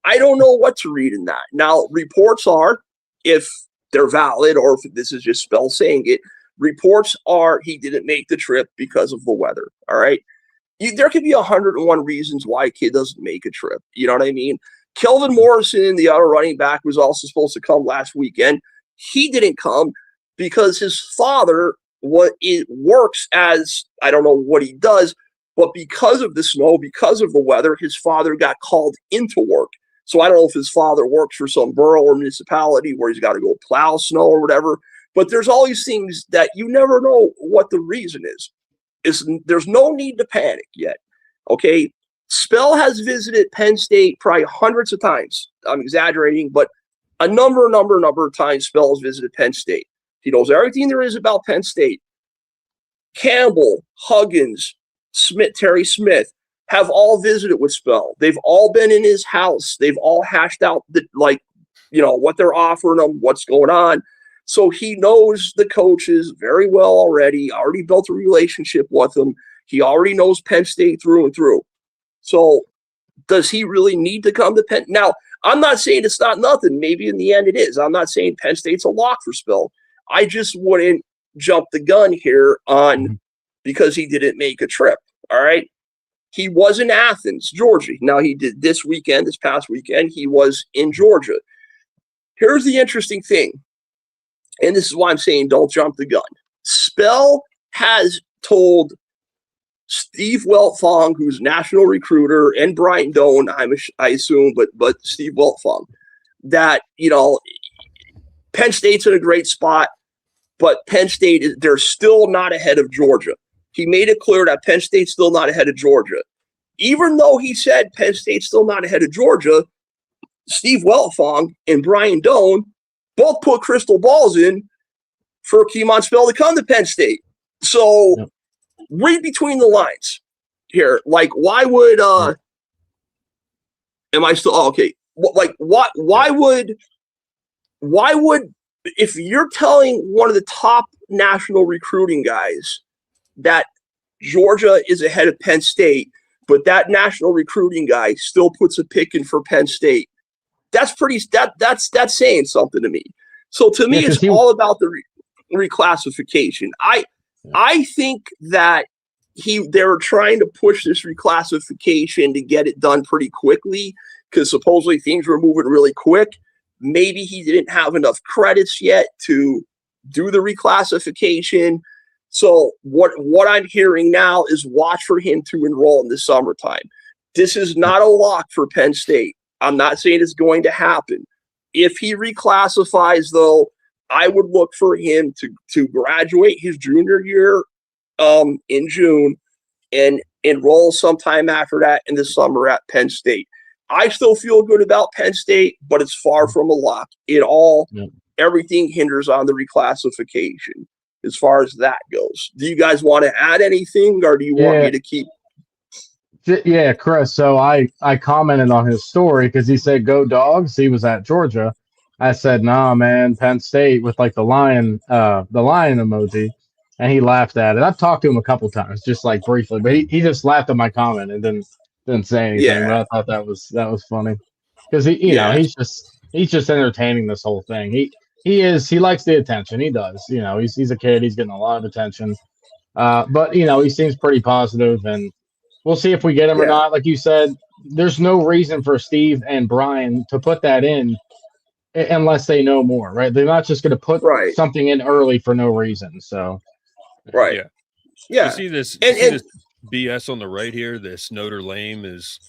I don't know what to read in that. Now, reports are, if they're valid or if this is just Spell saying it, reports are he didn't make the trip because of the weather. All right. There could be 101 reasons why a kid doesn't make a trip. You know what I mean? Kelvin Morrison, the other running back, was also supposed to come last weekend. He didn't come because his father works as, I don't know what he does, but because of the snow, because of the weather, his father got called into work. So I don't know if his father works for some borough or municipality where he's got to go plow snow or whatever. But there's all these things that you never know what the reason is. There's no need to panic yet. Okay. Spell has visited Penn State probably hundreds of times. I'm exaggerating, but a number of times Spell has visited Penn State. He knows everything there is about Penn State. Campbell, Huggins, Terry Smith have all visited with Spell. They've all been in his house. They've all hashed out what they're offering him, what's going on. So he knows the coaches very well already built a relationship with them. He already knows Penn State through and through. So does he really need to come to Penn? Now, I'm not saying it's not nothing. Maybe in the end it is. I'm not saying Penn State's a lock for Spell. I just wouldn't jump the gun here on because he didn't make a trip. All right. He was in Athens, Georgia. Now he did this past weekend, he was in Georgia. Here's the interesting thing. And this is why I'm saying don't jump the gun. Spell has told Steve Weltfong, who's national recruiter, and Brian Doan, I assume, but Steve Weltfong, that, Penn State's in a great spot, but Penn State, they're still not ahead of Georgia. He made it clear that Penn State's still not ahead of Georgia. Even though he said Penn State's still not ahead of Georgia, Steve Weltfong and Brian Doan both put crystal balls in for Keemon Spell to come to Penn State. So read between the lines here. Like, why would am I still okay? Like, why would if you're telling one of the top national recruiting guys that Georgia is ahead of Penn State, but that national recruiting guy still puts a pick in for Penn State, that's saying something to me. So to me, it's all about the reclassification. I think that they were trying to push this reclassification to get it done pretty quickly because supposedly things were moving really quick. Maybe he didn't have enough credits yet to do the reclassification. So what I'm hearing now is watch for him to enroll in the summertime. This is not a lock for Penn State. I'm not saying it's going to happen. If he reclassifies, though, I would look for him to graduate his junior year in June and enroll sometime after that in the summer at Penn State. I still feel good about Penn State, but it's far from a lock. Everything hinders on the reclassification as far as that goes. Do you guys want to add anything, or do you want me to keep? Yeah, Chris. So I commented on his story because he said "Go Dogs." He was at Georgia. I said, "Nah, man, Penn State," with like the lion emoji, and he laughed at it. I've talked to him a couple times, just like briefly, but he just laughed at my comment and didn't say anything. Yeah. But I thought that was funny because he's just entertaining this whole thing. He likes the attention. He does. He's a kid. He's getting a lot of attention. But he seems pretty positive, and we'll see if we get him or not. Like you said, there's no reason for Steve and Brian to put that in unless they know more, right? They're not just going to put something in early for no reason. So, right. Yeah. You see this BS on the right here? This Notre Dame is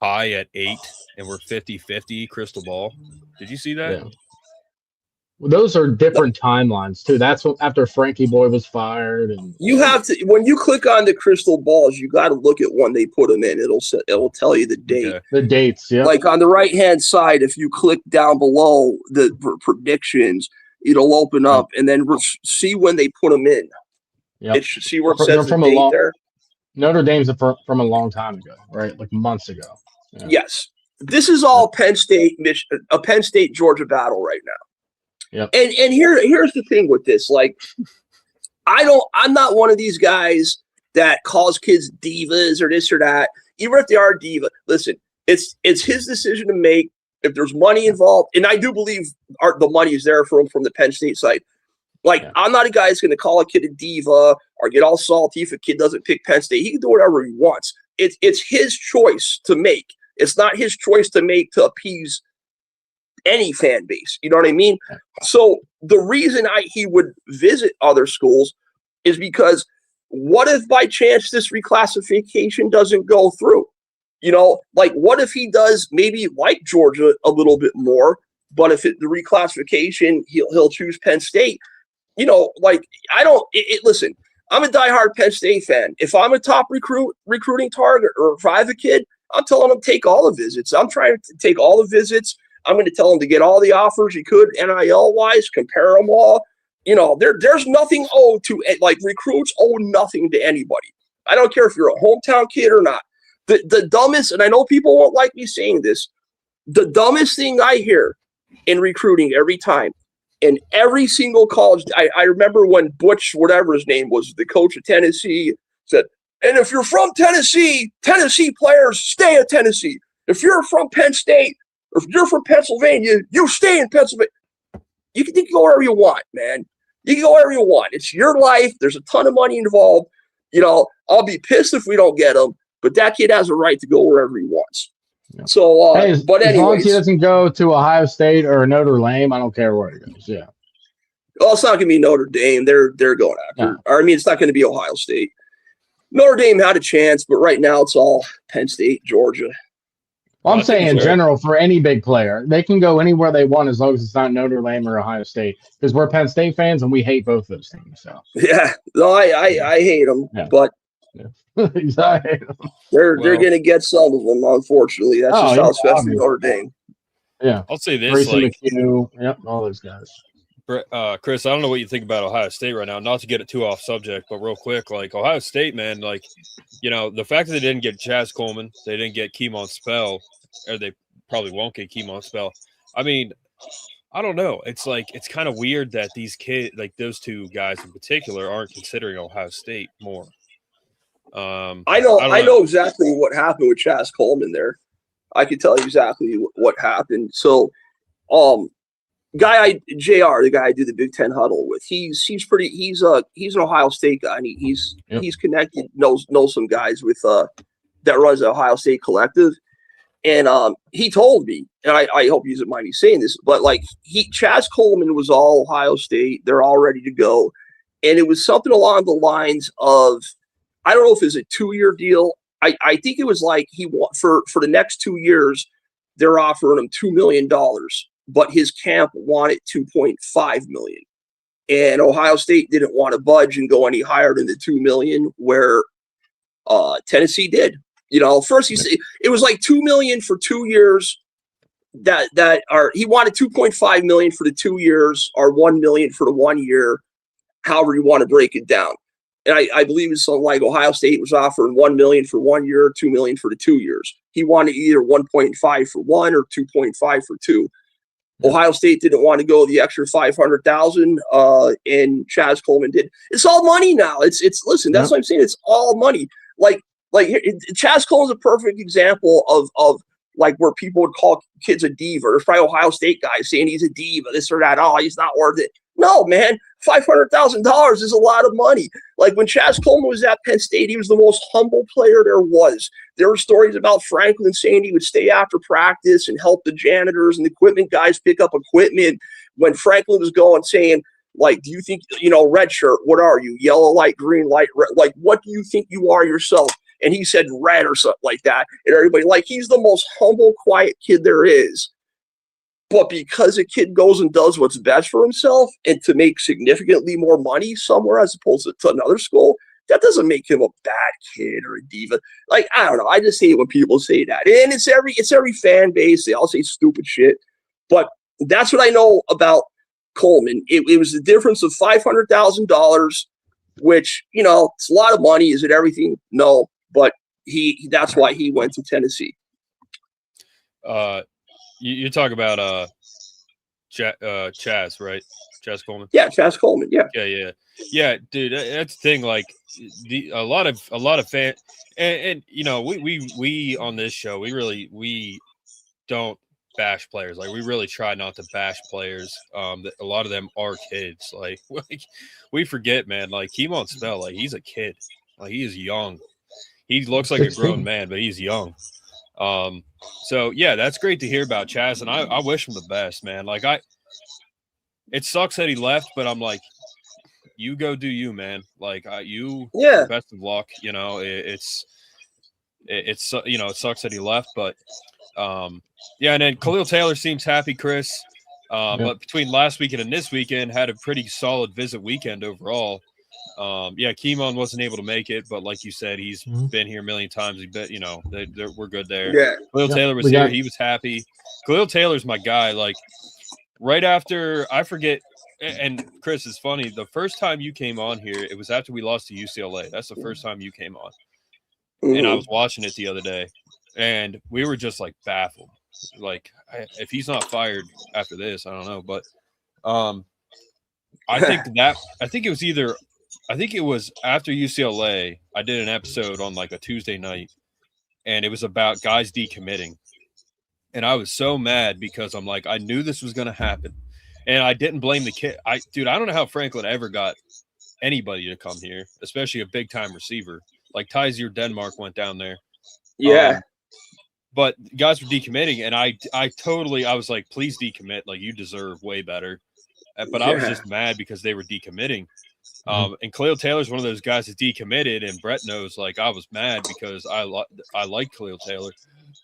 high at 8, and we're 50-50 crystal ball. Did you see that? Yeah. Well, those are different timelines too. That's what after Frankie Boy was fired, and you have to when you click on the crystal balls, you got to look at when they put them in. It'll tell you the date, the dates. Yeah, like on the right hand side, if you click down below the predictions, it'll open up and then see when they put them in. Yeah, it should see where it says the date there. Notre Dame's from a long time ago, right? Like months ago. Yeah. Yes. this is all Penn State, a Penn State Georgia battle right now. Yep. And here's the thing with this. Like, I'm not one of these guys that calls kids divas or this or that. Even if they are diva, listen, it's his decision to make. If there's money involved, and I do believe the money is there from the Penn State side. Like, I'm not a guy that's going to call a kid a diva or get all salty if a kid doesn't pick Penn State. He can do whatever he wants. It's his choice to make. It's not his choice to make to appease any fan base. You know what I mean? So the reason he would visit other schools is because what if by chance this reclassification doesn't go through? You know, like, what if he does maybe like Georgia a little bit more, but if the reclassification, he'll choose Penn State. You know, like, listen, I'm a diehard Penn State fan. If I'm a top recruiting target, or if I have a kid, I'm telling him take all the visits. I'm trying to take all the visits. I'm going to tell him to get all the offers he could, NIL-wise, compare them all. You know, there's nothing owed to, like, recruits owe nothing to anybody. I don't care if you're a hometown kid or not. The dumbest, and I know people won't like me saying this, the dumbest thing I hear in recruiting every time, in every single college, I remember when Butch, whatever his name was, the coach of Tennessee, said, and if you're from Tennessee, Tennessee players stay at Tennessee. If you're from Penn State, or if you're from Pennsylvania, you stay in Pennsylvania. You can go wherever you want, man. You can go wherever you want. It's your life. There's a ton of money involved. You know, I'll be pissed if we don't get him, but that kid has a right to go wherever he wants. Yeah. So, but anyways, as long as he doesn't go to Ohio State or Notre Dame, I don't care where he goes. Yeah. Well, it's not going to be Notre Dame. They're going after. Yeah. Or, I mean, it's not going to be Ohio State. Notre Dame had a chance, but right now it's all Penn State, Georgia. Well, I'm saying in general, for any big player, they can go anywhere they want as long as it's not Notre Dame or Ohio State, because we're Penn State fans and we hate both those teams. So yeah, no, I hate them, but they're going to get some of them. Unfortunately, that's just how especially Notre Dame. Yeah, I'll say this: yep, all those guys. Chris, I don't know what you think about Ohio State right now. Not to get it too off subject, but real quick, like Ohio State, man, like, you know, the fact that they didn't get Chaz Coleman, they didn't get Keemon Spell, or they probably won't get Keemon Spell. I mean, I don't know. It's like, it's kind of weird that these kids, like those two guys in particular, aren't considering Ohio State more. I know exactly what happened with Chaz Coleman there. I can tell you exactly what happened. So, JR, the guy I do the Big Ten huddle with, he's an Ohio State guy, and he's connected, knows some guys with that runs the Ohio State Collective, and he told me, and I hope he doesn't mind me saying this, but like Chaz Coleman was all Ohio State, they're all ready to go, and it was something along the lines of, I don't know if it's a 2-year deal. I think it was like for the next 2 years, they're offering him $2 million. But his camp wanted $2.5 million, and Ohio State didn't want to budge and go any higher than the $2 million, where Tennessee did. You know, first it was like $2 million for 2 years. He wanted $2.5 million for the 2 years, or $1 million for the 1 year, however you want to break it down. And I believe it's something like Ohio State was offering $1 million for 1 year, $2 million for the 2 years. He wanted either 1.5 for 1 or 2.5 for 2. Ohio State didn't want to go the extra $500,000, and Chaz Coleman did. It's all money now. Listen. That's what I'm saying. It's all money. Like Chaz Coleman's a perfect example of like where people would call kids a diva. There's probably Ohio State guys saying he's a diva, this or that. Oh, he's not worth it. No, man, $500,000 is a lot of money. Like when Chaz Coleman was at Penn State, he was the most humble player there was. There were stories about Franklin saying he would stay after practice and help the janitors and the equipment guys pick up equipment. When Franklin was going, saying, like, do you think, red shirt, what are you? Yellow light, green light, red? Like, what do you think you are yourself? And he said red or something like that. And everybody, like, he's the most humble, quiet kid there is. But because a kid goes and does what's best for himself and to make significantly more money somewhere as opposed to another school, that doesn't make him a bad kid or a diva. Like, I don't know. I just hate when people say that. And it's every fan base. They all say stupid shit. But that's what I know about Coleman. It was the difference of $500,000, which, it's a lot of money. Is it everything? No. But that's why he went to Tennessee. You talk about Chaz, right? Chaz Coleman. Yeah, Chaz Coleman. Yeah. Yeah, dude. That's the thing. Like, a lot of fan, and you know, we on this show, we don't bash players. Like, we really try not to bash players. A lot of them are kids. Like we forget, man. Like, Keemon Spell, like, he's a kid. Like, he is young. He looks like 16. a grown man, but he's young. So yeah, that's great to hear about Chaz, and I wish him the best, man. Like, it sucks that he left, but I'm like, you go do you, man. Like, best of luck. You know, it's you know, it sucks that he left, but yeah. And then Khalil Taylor seems happy, Chris. But between last weekend and this weekend, had a pretty solid visit weekend overall. Yeah, Keemon wasn't able to make it, but like you said, he's been here a million times. You know, we're good there. Yeah. Khalil Taylor was here. He was happy. Khalil Taylor's my guy. Like, right after, I forget, and Chris, it's funny, the first time you came on here, it was after we lost to UCLA. That's the first time you came on. And I was watching it the other day, and we were just, like, baffled. Like, if he's not fired after this, I don't know. But I think it was after UCLA, I did an episode on, like, a Tuesday night, and it was about guys decommitting. And I was so mad because I'm like, I knew this was going to happen. And I didn't blame the kid. I don't know how Franklin ever got anybody to come here, especially a big-time receiver. Like, Tyzier Denmark went down there. Yeah. But guys were decommitting, and I was like, please decommit. Like, you deserve way better. But I was just mad because they were decommitting. And Khalil Taylor's one of those guys that decommitted, and Brett knows, like, I was mad because I like Khalil Taylor.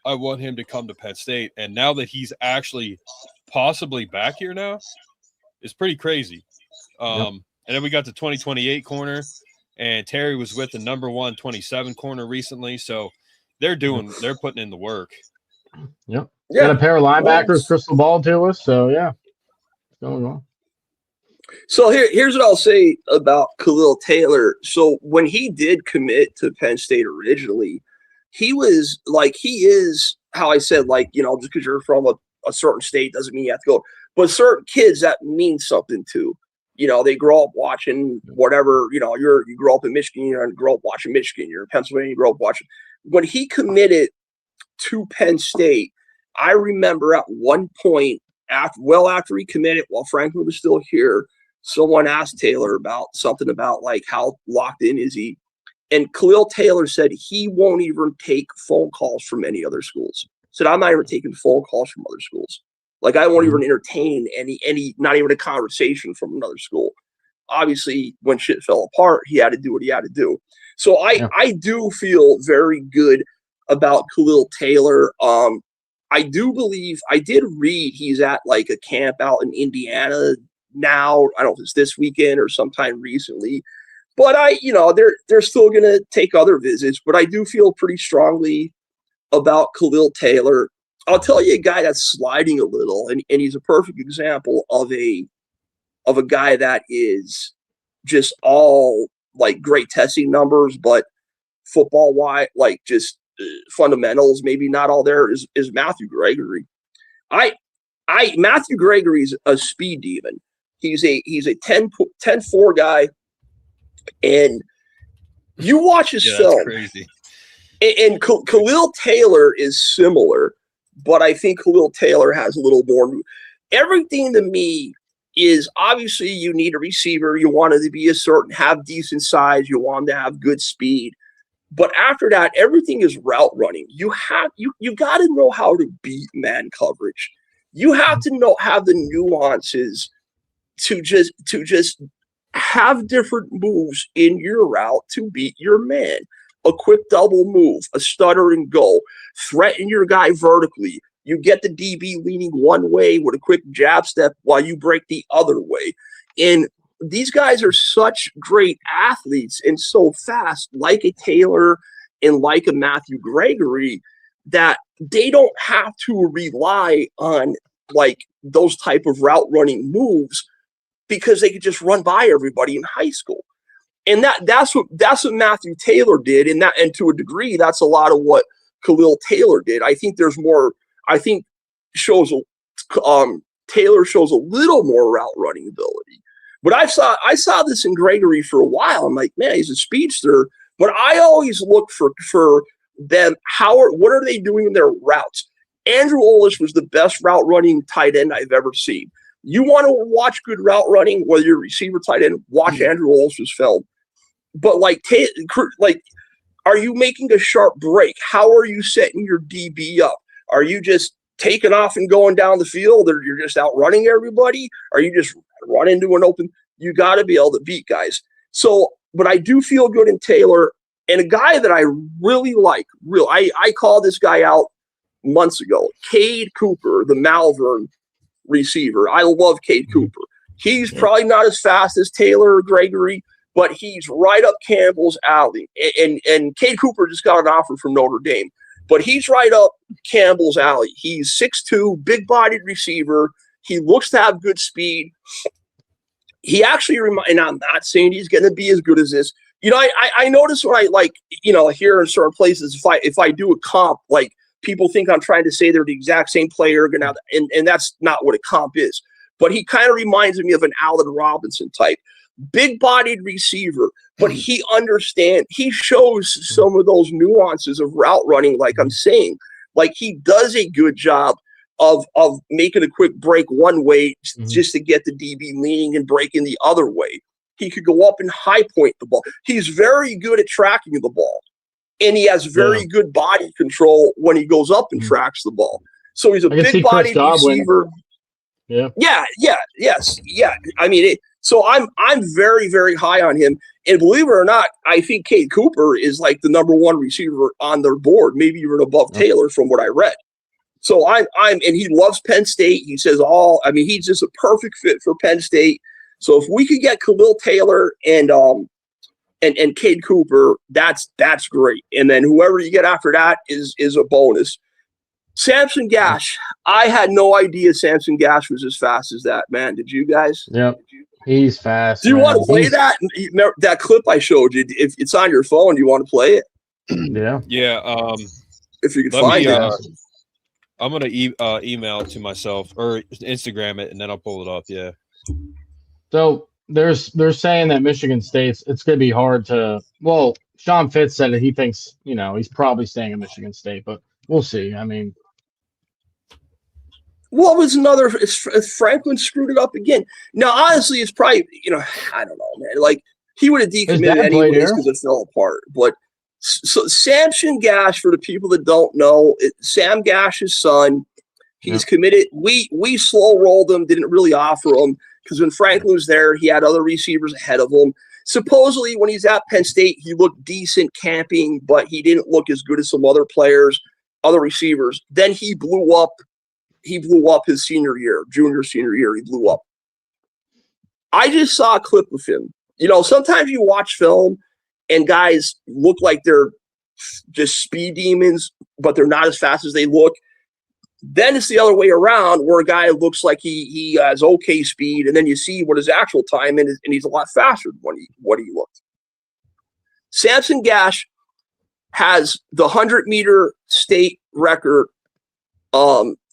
I want him to come to Penn State. And now that he's actually possibly back here now, it's pretty crazy. And then we got the 2028 corner, and Terry was with the number 127 corner recently. So they're putting in the work. Yep. Yeah. Got a pair of linebackers crystal ball to us. So yeah, it's going on. So here's what I'll say about Khalil Taylor. So when he did commit to Penn State originally, he was like, he is, how I said, like, you know, just because you're from a certain state doesn't mean you have to go. But certain kids, that means something too. You know, they grow up watching whatever, you know, you grow up in Michigan, you grow up watching Michigan, you're in Pennsylvania, you grow up watching. When he committed to Penn State, I remember at one point, after he committed, while Franklin was still here, someone asked Taylor about something about, like, how locked in is he? And Khalil Taylor said he won't even take phone calls from any other schools. Said, I'm not even taking phone calls from other schools. Like, I won't even entertain any, not even a conversation from another school. Obviously, when shit fell apart, he had to do what he had to do. So I do feel very good about Khalil Taylor. I do believe, I did read he's at, like, a camp out in Indiana now. I don't know if it's this weekend or sometime recently. But they're still going to take other visits. But I do feel pretty strongly about Khalil Taylor. I'll tell you a guy that's sliding a little, and he's a perfect example of a guy that is just all, like, great testing numbers, but football-wise, like, just fundamentals, maybe not all there, is Matthew Gregory. Matthew Gregory's a speed demon. He's a 10-4 guy. And you watch his film, that's crazy. And Khalil Taylor is similar, but I think Khalil Taylor has a little more. Everything to me is, obviously, you need a receiver. You want it to be have decent size. You want him to have good speed. But after that, everything is route running. You got to know how to beat man coverage. You have to have the nuances to just have different moves in your route to beat your man. A quick double move, a stutter and go, threaten your guy vertically. You get the DB leaning one way with a quick jab step while you break the other way. And these guys are such great athletes and so fast, like a Taylor and like a Matthew Gregory, that they don't have to rely on, like, those type of route running moves, because they could just run by everybody in high school. And that's what Matthew Taylor did. And to a degree, that's a lot of what Khalil Taylor did. I think there's more I think Taylor shows a little more route running ability. But I saw this in Gregory for a while. I'm like, man, he's a speedster. But I always look for them. What are they doing in their routes? Andrew Olish was the best route running tight end I've ever seen. You want to watch good route running, whether you're a receiver, tight end, watch Andrew Olish's film. But are you making a sharp break? How are you setting your DB up? Are you just taking off and going down the field, or you're just outrunning everybody? Are you just running into an open? You got to be able to beat guys. So, but I do feel good in Taylor, and a guy that I really like. I called this guy out months ago. Cade Cooper, the Malvern receiver. I love Cade Cooper. He's probably not as fast as Taylor or Gregory, but he's right up Campbell's alley. And Cade Cooper just got an offer from Notre Dame, but he's right up Campbell's alley. He's 6'2", big-bodied receiver. He looks to have good speed. He actually and I'm not saying he's going to be as good as this. I notice when I here in certain places, if I do a comp, like, people think I'm trying to say they're the exact same player, and that's not what a comp is. But he kind of reminds me of an Allen Robinson type. Big-bodied receiver, but he understands. He shows some of those nuances of route running, like I'm saying. Like, he does a good job of making a quick break one way just to get the DB leaning and breaking the other way. He could go up and high point the ball. He's very good at tracking the ball. And he has very good body control when he goes up and tracks the ball. So he's a big-bodied receiver. Yes. I mean, so I'm very, very high on him. And believe it or not, I think Cade Cooper is like the number one receiver on their board, maybe even above Taylor from what I read. So and he loves Penn State. He says he's just a perfect fit for Penn State. So if we could get Khalil Taylor and Cade Cooper, that's great. And then whoever you get after that is a bonus. Samson Gash, I had no idea Samson Gash was as fast as that, man. Did you guys? Yep. He's fast. Do you want to play that? That clip I showed you, if it's on your phone, do you want to play it? Yeah. Yeah. If you can find it. I'm going to email it to myself or Instagram it, and then I'll pull it up. Yeah. So they're saying that Michigan State's, it's going to be hard to, well, Sean Fitz said that he thinks, he's probably staying at Michigan State, but we'll see. I mean, what was another, Franklin screwed it up again. Now, honestly, it's probably, I don't know, man. Like, he would have decommitted anyways because it fell apart. But so Samson Gash, for the people that don't know, Sam Gash's son, he's committed. We slow rolled him, didn't really offer him because when Franklin was there, he had other receivers ahead of him. Supposedly, when he's at Penn State, he looked decent camping, but he didn't look as good as some other players, other receivers. Then he blew up. He blew up his senior year, senior year. He blew up. I just saw a clip of him. Sometimes you watch film and guys look like they're just speed demons, but they're not as fast as they look. Then it's the other way around where a guy looks like he has okay speed, and then you see what his actual time is, and he's a lot faster than what he looked. Samson Gash has the 100-meter state record.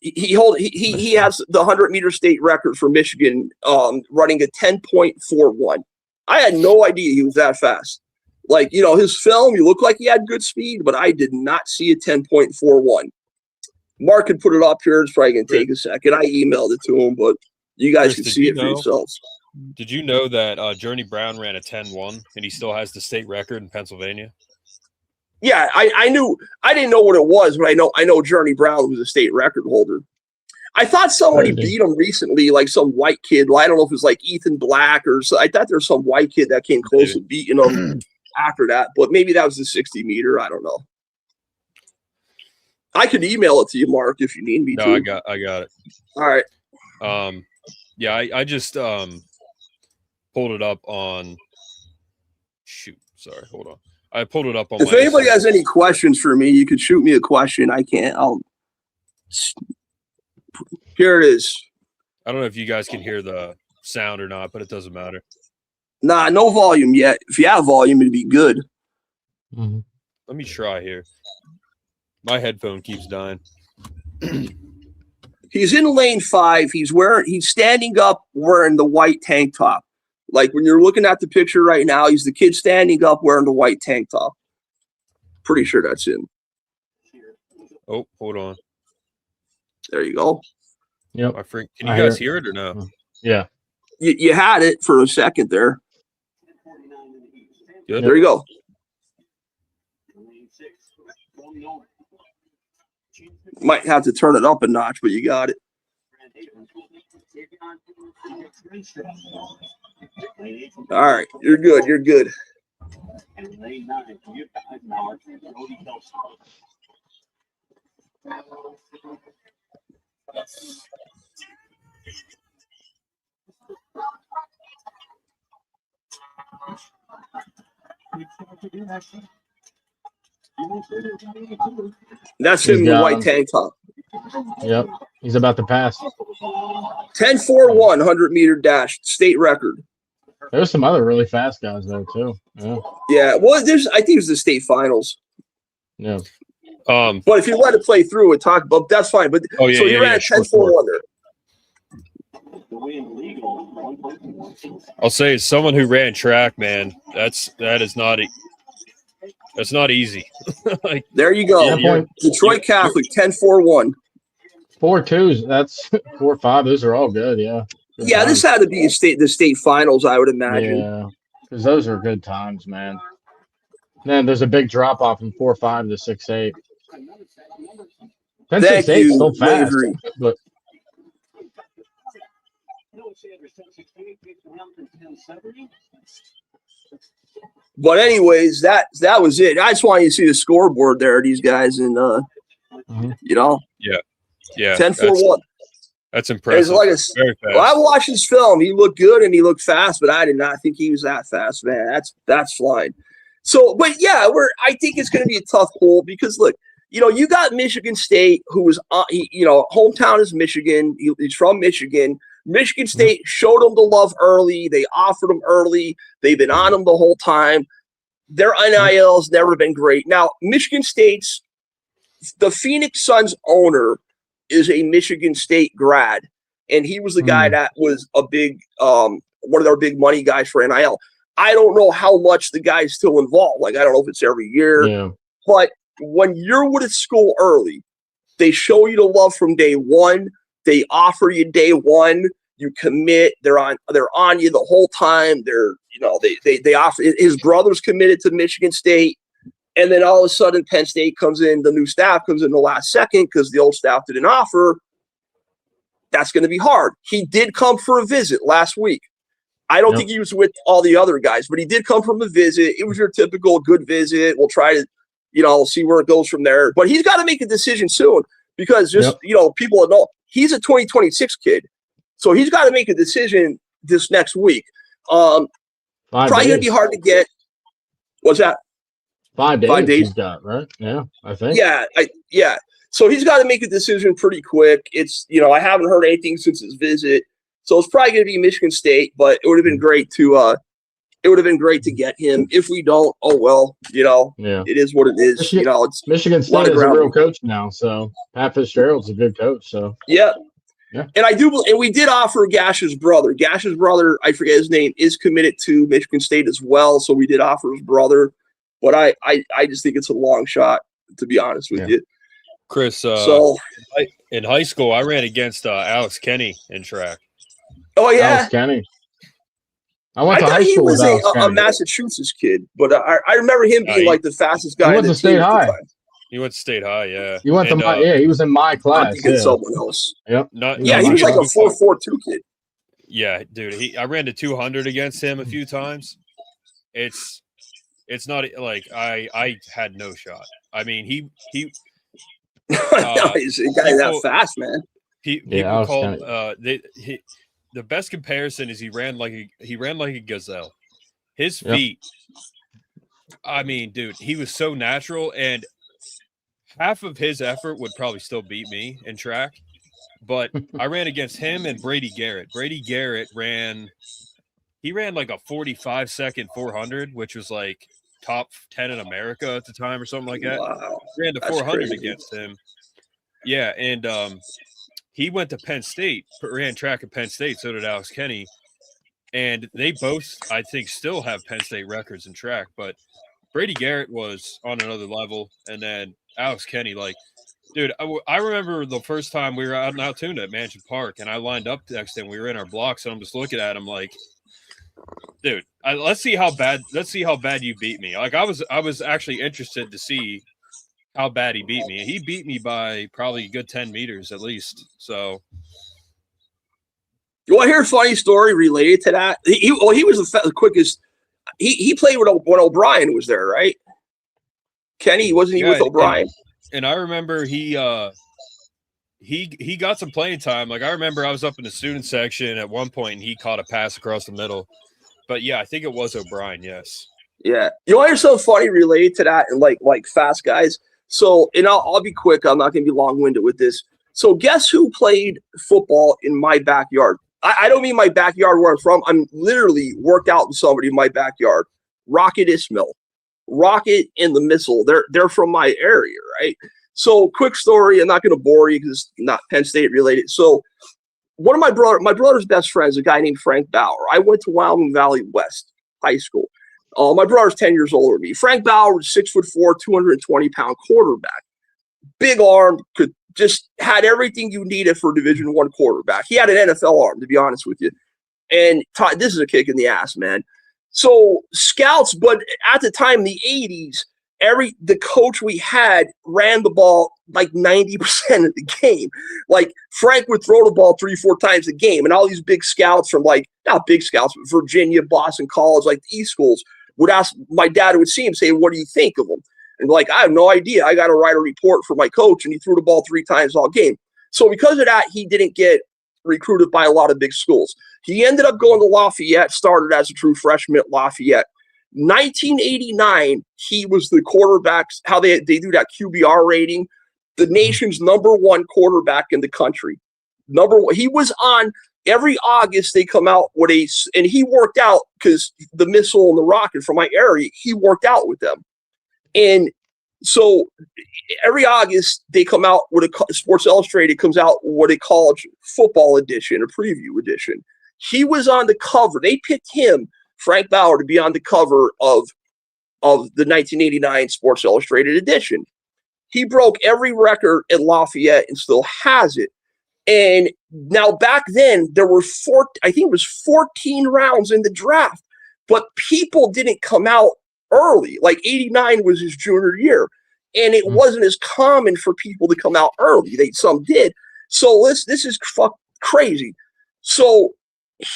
He has the 100-meter state record for Michigan, running a 10.41. I had no idea he was that fast. Like, his film, he looked like he had good speed, but I did not see a 10.41. Mark could put it up here. It's probably going to take a second. I emailed it to him, but you guys can see it for yourselves. Did you know that Journey Brown ran a 10.1 and he still has the state record in Pennsylvania? Yeah, I knew. I didn't know what it was, but I know Journey Brown was a state record holder. I thought somebody beat him recently, like some white kid. Well, I don't know if it was like Ethan Black or so. I thought there was some white kid that came close to beating him after that, but maybe that was the 60-meter. I don't know. I could email it to you, Mark, if you need me to. No, I got it. All right. Yeah, I just pulled it up on. Shoot, sorry, hold on. I pulled it up on. If anybody has any questions for me, you could shoot me a question. I can't. Here it is. I don't know if you guys can hear the sound or not, but it doesn't matter. Nah, no volume yet. If you have volume, it'd be good. Let me try here. My headphone keeps dying. He's in lane 5. He's standing up wearing the white tank top. Like when you're looking at the picture right now, he's the kid standing up wearing the white tank top. Pretty sure that's him. Oh, hold on. There you go. Yep. Can you guys hear it or no? Yeah. You had it for a second there. Good. There you go. Might have to turn it up a notch, but you got it. All right, you're good. You're good. That's him in the white tank top. Yep. He's about to pass. 10-4-1 100-meter dash, state record. There's some other really fast guys there too. Yeah. Yeah, well, I think it was the state finals. Yeah. But if you let it play through and talk about, that's fine. But so he ran a 10-4-1 there. I'll say, as someone who ran track, man, that's not easy. Like, there you go. Yeah, Detroit Catholic 10-4-1. 4.2s. That's 4.5. Those are all good. Yeah. Good yeah, times. this had to be the state finals, I would imagine. Yeah, because those are good times, man. Then there's a big drop off from 4.5 to 6.8. Penn 6.8 is still fast, but But anyways, that was it. I just want you to see the scoreboard there, these guys, and you know, yeah, 10-4-1. That's impressive. Like very fast. Well, I watched his film. He looked good and he looked fast, but I did not think he was that fast, man. That's flying. So, but yeah, I think it's going to be a tough poll because look, you know, you got Michigan State, who was, hometown is Michigan. He's from Michigan. Michigan State showed him the love early. They offered him early. They've been on him the whole time. Their NIL has never been great. Now, Michigan State's, the Phoenix Suns owner is a Michigan State grad, and he was the guy that was a big, one of their big money guys for NIL. I don't know how much the guy's still involved. Like, I don't know if it's every year, but when you're with a school early, they show you the love from day one. They offer you day one. You commit. They're on you the whole time. They offer. His brother's committed to Michigan State, and then all of a sudden Penn State comes in. The new staff comes in the last second because the old staff didn't offer. That's going to be hard. He did come for a visit last week. I don't think he was with all the other guys, but he did come from a visit. It was your typical good visit. We'll try to, see where it goes from there. But he's got to make a decision soon because people know he's a 2026 kid. So he's got to make a decision this next week. Probably going to be hard to get. What's that? 5 days. 5 days. He's got, right? Yeah, I think. Yeah. So he's got to make a decision pretty quick. It's, I haven't heard anything since his visit. So it's probably going to be Michigan State, but it would have been great to get him. If we don't, oh well, it is what it is. It's Michigan State is a real coach now, so Pat Fitzgerald's a good coach. So yeah. And we did offer Gash's brother. Gash's brother, I forget his name, is committed to Michigan State as well. So we did offer his brother, but I just think it's a long shot, to be honest with you. Chris, in high school, I ran against Alex Kenny in track. Oh yeah, Alex Kenny. I went to high school with Alex Kenny. He was a Massachusetts kid, but I remember him being like the fastest guy. He went to State High. He went to State High, yeah. He went to he was in my class. I'm thinking someone else. Yep. He was like a 4.42 kid. Yeah, dude. I ran to 200 against him a few times. It's not like I had no shot. I mean, he he's a guy that fast, man. People call the best comparison is he ran like a gazelle. His feet. I mean, dude, he was so natural, and half of his effort would probably still beat me in track. But I ran against him and Brady Garrett. Brady Garrett ran like a 45-second 400, which was like top 10 in America at the time or something like that. Wow. Ran the 400 against him. Yeah, and he went to Penn State, ran track at Penn State. So did Alex Kenny. And they both, I think, still have Penn State records in track. But Brady Garrett was on another level. And then Alex Kenny, like, dude, I remember the first time we were out in Altoona at Mansion Park, and I lined up next to him. We were in our blocks, and I'm just looking at him like, dude, let's see how bad you beat me. Like, I was actually interested to see how bad he beat me. He beat me by probably a good 10 meters at least. So. You want to hear a funny story related to that? He was the quickest. He played when O'Brien was there, right? Kenny, wasn't he with O'Brien? And I remember he got some playing time. Like, I remember I was up in the student section at one point, and he caught a pass across the middle. But yeah, I think it was O'Brien. Yes. Yeah. You want to hear something funny related to that, and like fast guys? So, and I'll be quick. I'm not going to be long-winded with this. So, guess who played football in my backyard? I don't mean my backyard where I'm from. I'm literally worked out with somebody in my backyard. Rocket Ismail. Rocket and the Missile. They're from my area, right? So, quick story. I'm not going to bore you because it's not Penn State related. So, one of my brother's best friends, a guy named Frank Bauer. I went to Wyoming Valley West High School. My brother's 10 years older than me. Frank Bauer was 6'4", 220-pound quarterback. Big arm, could just had everything you needed for a Division I quarterback. He had an NFL arm, to be honest with you. And this is a kick in the ass, man. So scouts, but at the time in the 80s, the coach we had ran the ball like 90% of the game. Like, Frank would throw the ball 3-4 times a game, and all these big scouts from, like, not big scouts, but Virginia, Boston College, like the East schools, would ask my dad, would see him, say, "What do you think of him?" And like, I have no idea. I got to write a report for my coach, and he threw the ball 3 times all game. So because of that, he didn't get recruited by a lot of big schools. He ended up going to Lafayette, started as a true freshman at Lafayette. 1989, he was the quarterback, how they do that QBR rating, the nation's #1 quarterback in the country. #1. He was on every August, they come out with and he worked out because the Missile and the Rocket from my area, he worked out with them. And so every August, they come out with Sports Illustrated comes out with a college football edition, a preview edition. He was on the cover. They picked him, Frank Bauer, to be on the cover of the 1989 Sports Illustrated edition. He broke every record at Lafayette and still has it. And now back then, there were 14 rounds in the draft, but people didn't come out early. Like 89 was his junior year, and it wasn't as common for people to come out early. Some did. So this is crazy. So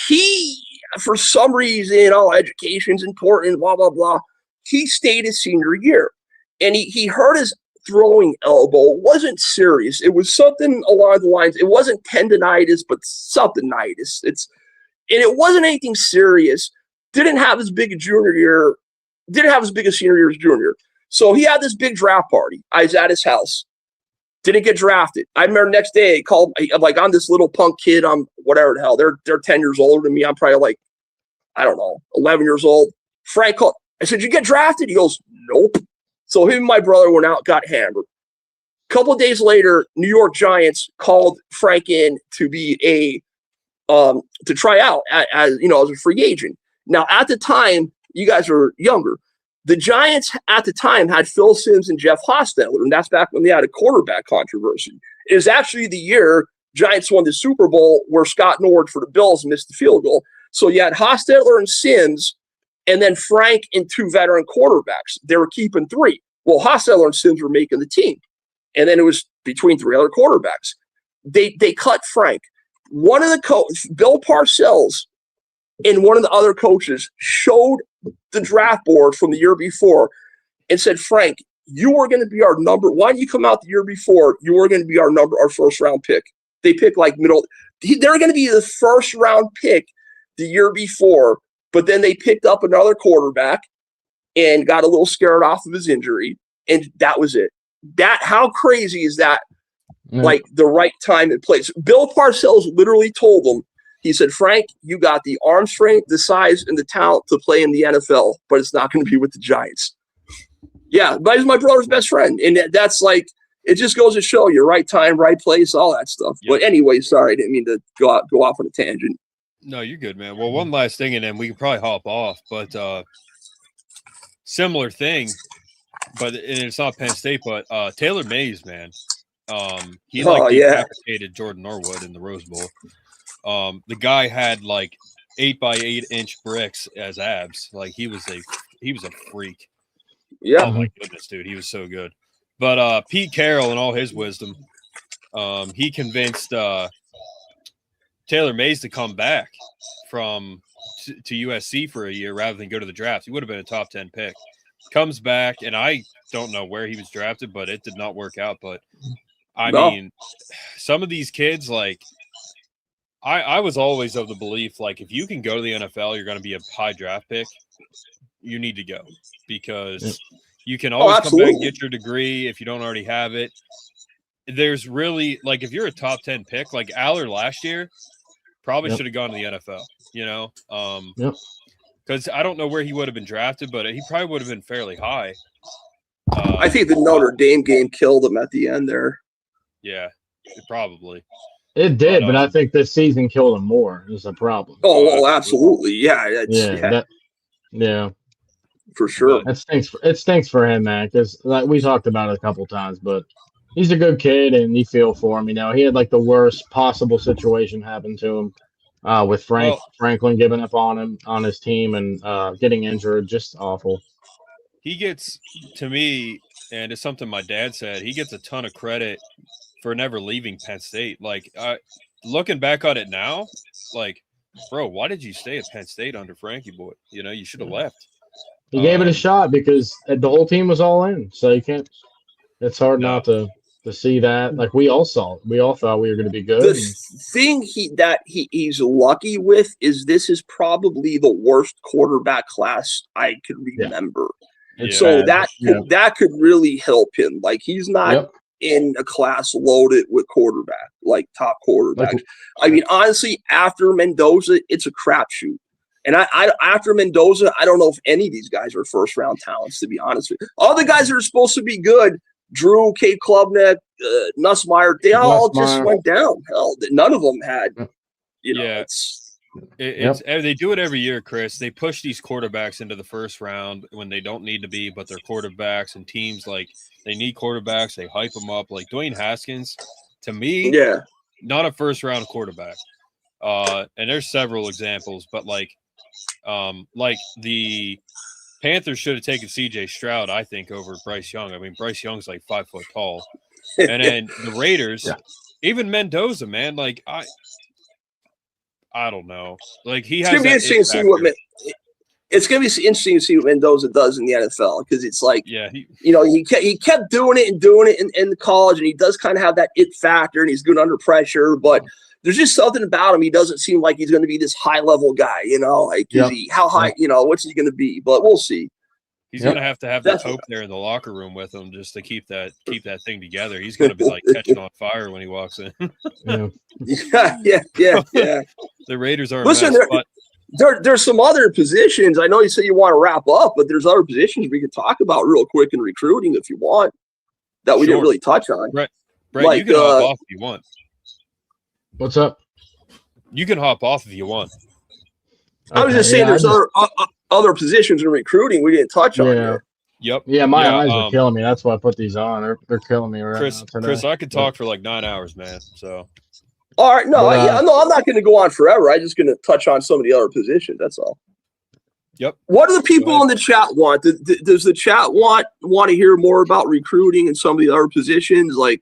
he, for some reason, education's important, blah, blah, blah. He stayed his senior year, and he hurt his throwing elbow. It wasn't serious. It was something along the lines. It wasn't tendonitis, but something-itis. And it wasn't anything serious. Didn't have as big a junior year. Didn't have as big a senior year as junior. So he had this big draft party. I was at his house. Didn't get drafted. I remember next day he called, like, I'm this little punk kid. I'm whatever the hell. They're 10 years older than me. I'm probably like, I don't know, 11 years old. Frank called. I said, "You get drafted?" He goes, "Nope." So him and my brother went out, got hammered. A couple of days later, New York Giants called Frank in to be to try out as a free agent. Now, at the time, you guys are younger. The Giants at the time had Phil Simms and Jeff Hostetler, and that's back when they had a quarterback controversy. It was actually the year Giants won the Super Bowl where Scott Nord for the Bills missed the field goal. So you had Hostetler and Simms, and then Frank and 2 veteran quarterbacks. They were keeping 3. Well, Hostetler and Simms were making the team. And then it was between 3 other quarterbacks. They cut Frank. One of the Bill Parcells, and one of the other coaches showed the draft board from the year before and said, "Frank, you were going to be our number. Why didn't you come out the year before? You were going to be our first round pick." They picked like middle. They're going to be the first round pick the year before, but then they picked up another quarterback and got a little scared off of his injury, and that was it. How crazy is that? Like the right time and place. Bill Parcells literally told them, he said, "Frank, you got the arm strength, the size, and the talent to play in the NFL, but it's not going to be with the Giants." Yeah, but he's my brother's best friend. And that's like, it just goes to show you right time, right place, all that stuff. Yep. But anyway, sorry, I didn't mean to go off on a tangent. No, you're good, man. Well, one last thing, and then we can probably hop off. But similar thing, and it's not Penn State, but Taylor Mays, man. He decapitated Jordan Norwood in the Rose Bowl. The guy had like 8x8-inch bricks as abs. Like he was a freak. Yeah. Oh my goodness, dude, he was so good. But Pete Carroll, in all his wisdom, he convinced Taylor Mays to come back to USC for a year rather than go to the draft. He would have been a top 10 pick. Comes back, and I don't know where he was drafted, but it did not work out. But I mean, some of these kids, like I was always of the belief, like if you can go to the NFL, you're going to be a high draft pick. You need to go because you can always come back and get your degree if you don't already have it. There's really, like, if you're a top 10 pick, like Aller last year, probably should have gone to the NFL, you know? Because I don't know where he would have been drafted, but he probably would have been fairly high. I think the Notre Dame game killed him at the end there. Yeah, probably. It did, but I think this season killed him more. Is a problem. Oh, well, absolutely. Yeah. Yeah. For sure. It stinks for him, man, because like we talked about it a couple times, but he's a good kid, and you feel for him. You know, he had like the worst possible situation happen to him with Franklin giving up on him on his team and getting injured. Just awful. He gets, to me, and it's something my dad said, he gets a ton of credit for never leaving Penn State. Like, looking back on it now, like, bro, why did you stay at Penn State under Frankie Boy? You know, you should have left. He gave it a shot because the whole team was all in. So you can't. It's hard not to see that. Like we all saw it. We all thought we were going to be good. The thing he's lucky with is this is probably the worst quarterback class I could remember. Yeah. So that could really help him. Like he's not in a class loaded with like top quarterbacks. I mean, honestly, after Mendoza, it's a crapshoot. And after Mendoza, I don't know if any of these guys are first round talents, to be honest with you. All the guys that are supposed to be good, Drew, Kate Klubnik, Nussmeier, they all just went down. Hell, none of them had, they do it every year, Chris. They push these quarterbacks into the first round when they don't need to be, but they're quarterbacks, and teams like they need quarterbacks. They hype them up. Like Dwayne Haskins, to me, not a first round quarterback. And there's several examples, but like the Panthers should have taken C.J. Stroud, I think, over Bryce Young. I mean, Bryce Young's like 5 foot tall, and then the Raiders, even Mendoza, man. Like I don't know. Like he has. It's gonna be interesting to see what Mendoza does in the NFL because it's like, he kept doing it in college, and he does kind of have that it factor, and he's good under pressure, but. There's just something about him. He doesn't seem like he's going to be this high level guy, you know, like how high, what's he going to be, but we'll see. He's going to have the Pope there in the locker room with him just to keep that thing together. He's going to be like catching on fire when he walks in. Yeah. The Raiders are Listen, there's some other positions. I know you said you want to wrap up, but there's other positions we could talk about real quick in recruiting if you want that we didn't really touch on. Right. Like, you can hop off if you want. What's up? You can hop off if you want. I was just saying there's other positions in recruiting we didn't touch on yet. Yep. Yeah, my eyes are killing me. That's why I put these on. They're killing me right now. Chris, I could talk for like 9 hours, man. So. All right. No, I'm not going to go on forever. I'm just going to touch on some of the other positions. That's all. Yep. What do the people in the chat want? Does the chat want to hear more about recruiting and some of the other positions? Like,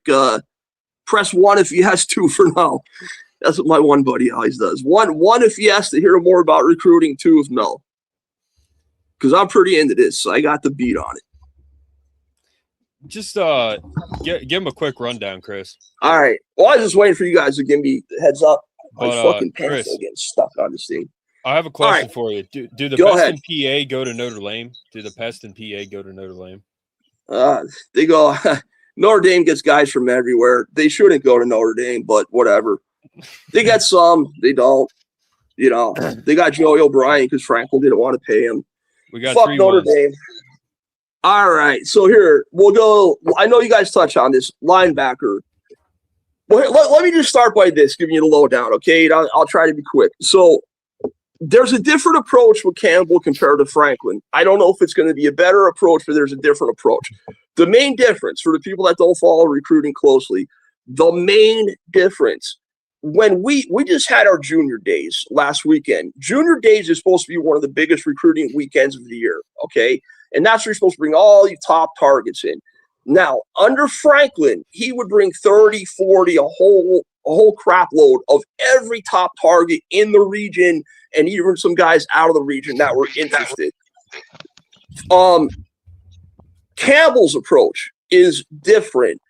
press 1 if yes, 2 for no. That's what my one buddy always does. One if yes to hear more about recruiting, 2 if no. Because I'm pretty into this, so I got the beat on it. Just give him a quick rundown, Chris. All right. Well, I was just waiting for you guys to give me the heads up. My fucking pants Chris, are getting stuck on this thing. I have a question for you. Do the best in PA go to Notre Dame? Do the best in PA go to Notre Dame? They go. Notre Dame gets guys from everywhere. They shouldn't go to Notre Dame, but whatever. They get some. They don't. You know, they got Joey O'Brien because Franklin didn't want to pay him. We got Fuck Notre Dame. All right. So here, we'll go. I know you guys touch on this linebacker. Well, let me just start by this, giving you the lowdown, okay? I'll try to be quick. So there's a different approach with Campbell compared to Franklin. I don't know if it's going to be a better approach, but there's a different approach. The main difference, for the people that don't follow recruiting closely, the main difference, when we just had our junior days last weekend. Junior days is supposed to be one of the biggest recruiting weekends of the year, okay? And that's where you're supposed to bring all your top targets in. Now, under Franklin, he would bring 30, 40, a whole crap load of every top target in the region and even some guys out of the region that were interested. Campbell's approach is different.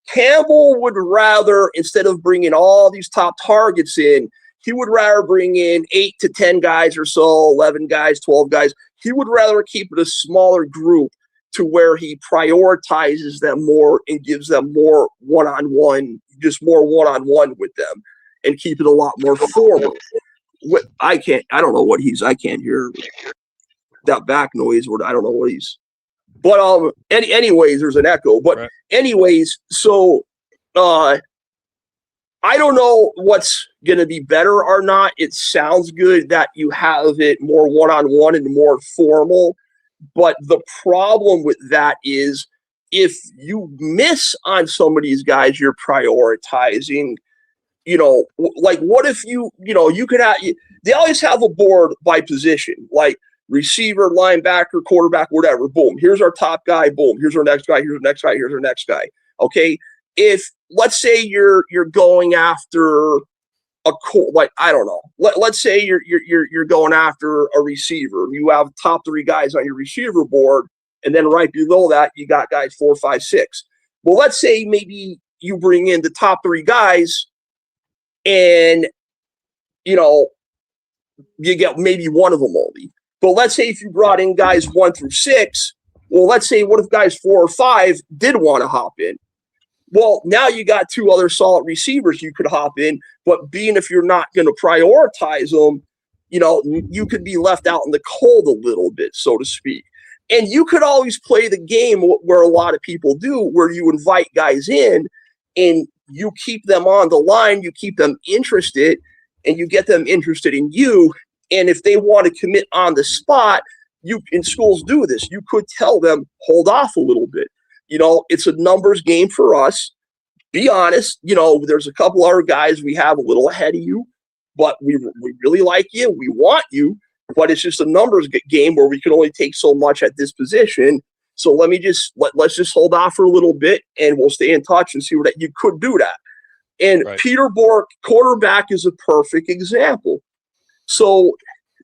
Campbell would rather, instead of bringing all these top targets in, he would rather bring in 8 to 10 guys or so, 11 guys, 12 guys. He would rather keep it a smaller group to where he prioritizes them more and gives them more one-on-one, just more one-on-one with them, and keep it a lot more formal. I don't know what I can't hear that back noise. I don't know what he's. But anyways, there's an echo. But right. Anyways, so I don't know what's going to be better or not. It sounds good that you have it more one-on-one and more formal. But the problem with that is if you miss on some of these guys you're prioritizing, like what if you could have – they always have a board by position, like receiver, linebacker, quarterback, whatever. Boom. Here's our top guy. Boom. Here's our next guy. Here's our next guy. Here's our next guy. Okay? If let's say you're going after I don't know. Let's say you're going after a receiver. You have top 3 guys on your receiver board, and then right below that you got guys 4, 5, 6. Well, let's say maybe you bring in the top 3 guys, and you get maybe one of them only. But let's say if you brought in guys 1 through 6, well, let's say what if guys 4 or 5 did want to hop in? Well, now you got 2 other solid receivers you could hop in, but being if you're not going to prioritize them, you could be left out in the cold a little bit, so to speak. And you could always play the game where a lot of people do, where you invite guys in and you keep them on the line, you keep them interested, and you get them interested in you. And if they want to commit on the spot, in schools do this. You could tell them, hold off a little bit. It's a numbers game for us. Be honest. There's a couple other guys we have a little ahead of you, but we really like you. We want you, but it's just a numbers game where we can only take so much at this position. So let's just hold off for a little bit, and we'll stay in touch and see what you could do that. And right. Peter Bork, quarterback, is a perfect example. So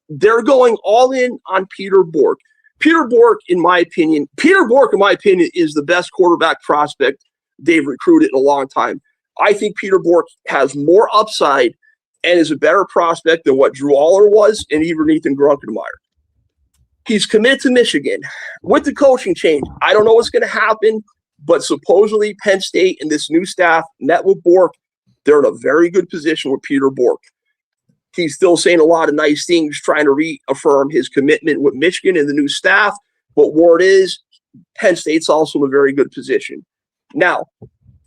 they're going all in on Peter Bork. Peter Bork, in my opinion, is the best quarterback prospect they've recruited in a long time. I think Peter Bork has more upside and is a better prospect than what Drew Aller was and even Ethan Grunkenmeyer. He's committed to Michigan. With the coaching change, I don't know what's going to happen, but supposedly Penn State and this new staff met with Bork. They're in a very good position with Peter Bork. He's still saying a lot of nice things, trying to reaffirm his commitment with Michigan and the new staff. But word is, Penn State's also in a very good position. Now,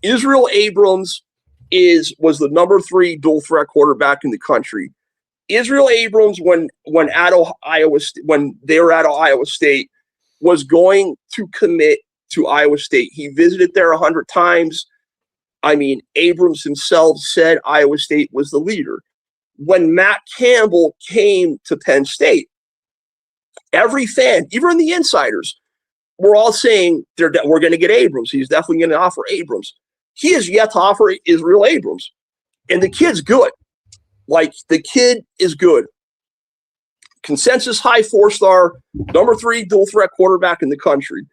Israel Abrams was the number 3 dual threat quarterback in the country. Israel Abrams, when they were at Iowa State, was going to commit to Iowa State. He visited there 100 times. I mean, Abrams himself said Iowa State was the leader. When Matt Campbell came to Penn State, every fan, even the insiders, were all saying we're going to get Abrams. He's definitely going to offer Abrams. He has yet to offer Israel Abrams. And the kid's good. Like, the kid is good. Consensus high 4-star, number 3 dual threat quarterback in the country.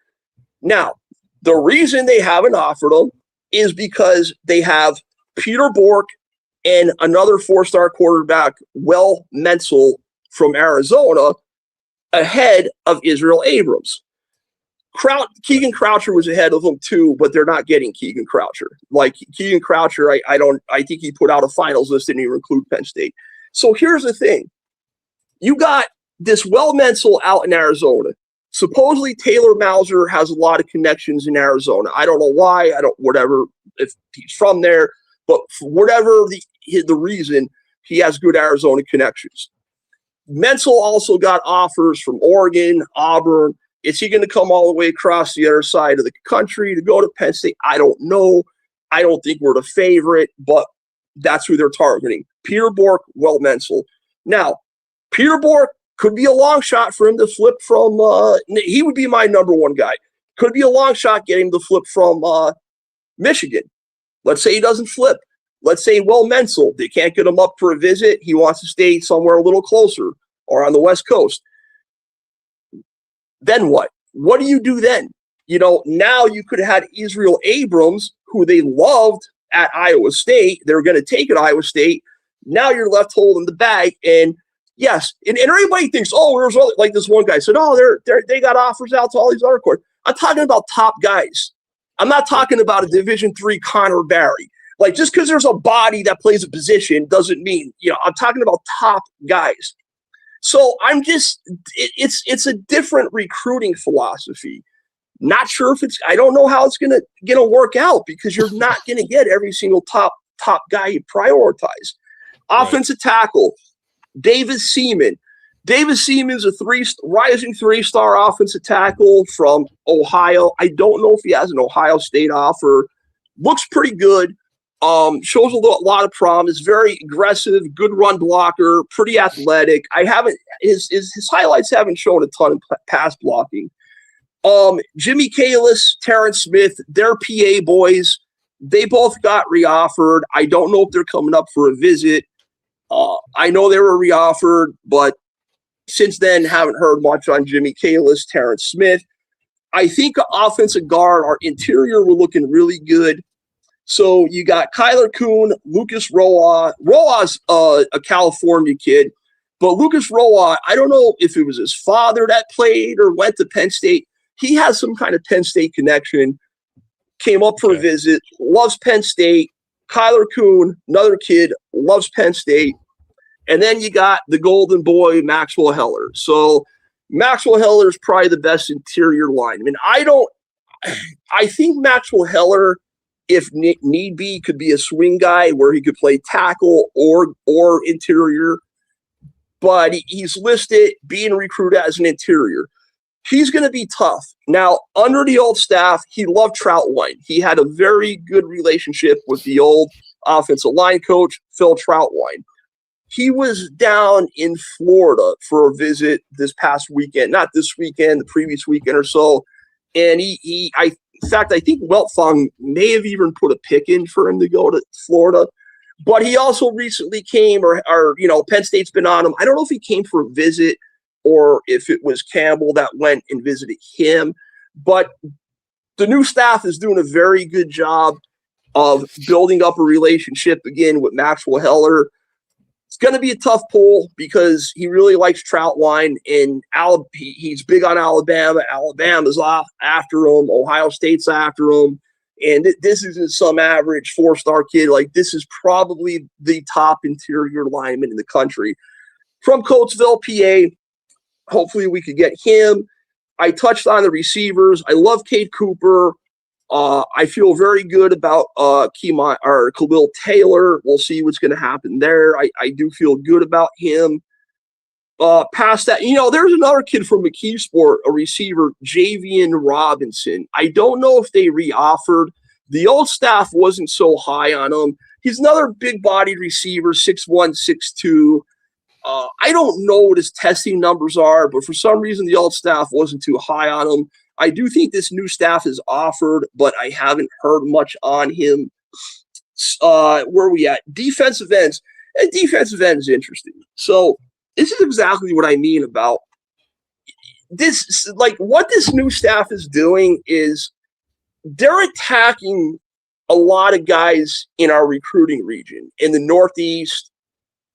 Now, the reason they haven't offered him is because they have Peter Bork and another 4-star quarterback, Will Menzel from Arizona, ahead of Israel Abrams. Keegan Croucher was ahead of them too, but they're not getting Keegan Croucher. Like, Keegan Croucher, I think he put out a finals list, didn't even include Penn State. So here's the thing. You got this Will Menzel out in Arizona. Supposedly Taylor Mauser has a lot of connections in Arizona. I don't know why. Whatever, if he's from there, but for whatever the reason, he has good Arizona connections. Menzel also got offers from Oregon, Auburn. Is he going to come all the way across the other side of the country to go to Penn State? I don't know. I don't think we're the favorite, but that's who they're targeting. Peter Bork, Will Menzel. Now, Peter Bork could be a long shot for him to flip from he would be my number one guy. Could be a long shot getting him to flip from Michigan. Let's say he doesn't flip. Let's say Will Menzel, they can't get him up for a visit. He wants to stay somewhere a little closer or on the West Coast. Then what? What do you do then? Now you could have had Israel Abrams, who they loved at Iowa State. They're going to take at Iowa State. Now you're left holding the bag. And yes, and everybody thinks, oh, there's like this one guy said, oh, they got offers out to all these other courts. I'm talking about top guys. I'm not talking about a Division III Connor Barry. Like, just because there's a body that plays a position doesn't mean, I'm talking about top guys. So it's a different recruiting philosophy. Not sure if I don't know how it's gonna work out, because you're not gonna get every single top guy you prioritize. Offensive tackle, Davis Seaman. Davis Seaman's a rising three-star offensive tackle from Ohio. I don't know if he has an Ohio State offer. Looks pretty good. Shows a lot of promise. Very aggressive, good run blocker, pretty athletic. His highlights haven't shown a ton of pass blocking. Jimmy Kalis, Terrence Smith, they're PA boys. They both got reoffered. I don't know if they're coming up for a visit. I know they were reoffered, but since then haven't heard much on Jimmy Kalis, Terrence Smith. I think offensive guard, our interior, we're looking really good. So you got Kyler Kuhn, Lucas Roa. Roa's a California kid, but Lucas Roa, I don't know if it was his father that played or went to Penn State. He has some kind of Penn State connection, came up for a visit, loves Penn State. Kyler Kuhn, another kid, loves Penn State. And then you got the golden boy, Maxwell Heller. So Maxwell Heller is probably the best interior lineman. I think Maxwell Heller, if need be, could be a swing guy where he could play tackle or interior. But he's listed being recruited as an interior. He's going to be tough. Now, under the old staff, he loved Troutwine. He had a very good relationship with the old offensive line coach, Phil Troutwine. He was down in Florida for a visit this past weekend, not this weekend, the previous weekend or so. And in fact, I think Weltfong may have even put a pick in for him to go to Florida. But he also recently came, or Penn State's been on him. I don't know if he came for a visit or if it was Campbell that went and visited him. But the new staff is doing a very good job of building up a relationship again with Maxwell Heller. It's going to be a tough pull because he really likes Troutwine, and he's big on Alabama. Alabama's after him. Ohio State's after him. And this isn't some average four-star kid. Like, this is probably the top interior lineman in the country. From Coatesville, PA, hopefully we could get him. I touched on the receivers. I love Cade Cooper. I feel very good about Khalil Taylor. We'll see what's going to happen there. I do feel good about him. Past that, there's another kid from McKeesport, a receiver, Javian Robinson. I don't know if they reoffered. The old staff wasn't so high on him. He's another big-bodied receiver, 6'1", 6'2". I don't know what his testing numbers are, but for some reason the old staff wasn't too high on him. I do think this new staff is offered, but I haven't heard much on him. Where are we at? Defensive ends. And defensive end is interesting. So this is exactly what I mean about this. Like, what this new staff is doing is they're attacking a lot of guys in our recruiting region, in the Northeast,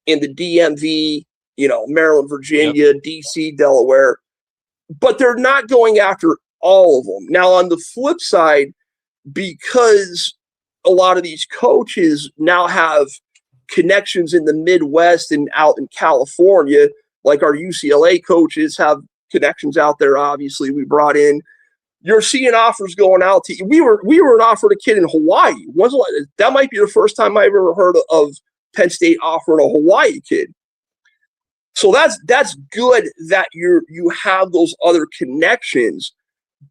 in the DMV, Maryland, Virginia, DC, Delaware. But they're not going after all of them. Now, on the flip side, because a lot of these coaches now have connections in the Midwest and out in California, like our UCLA coaches have connections out there. Obviously, we brought in. You're seeing offers going out to. We were offered a kid in Hawaii. That might be the first time I ever heard of Penn State offering a Hawaii kid. So that's good that you have those other connections.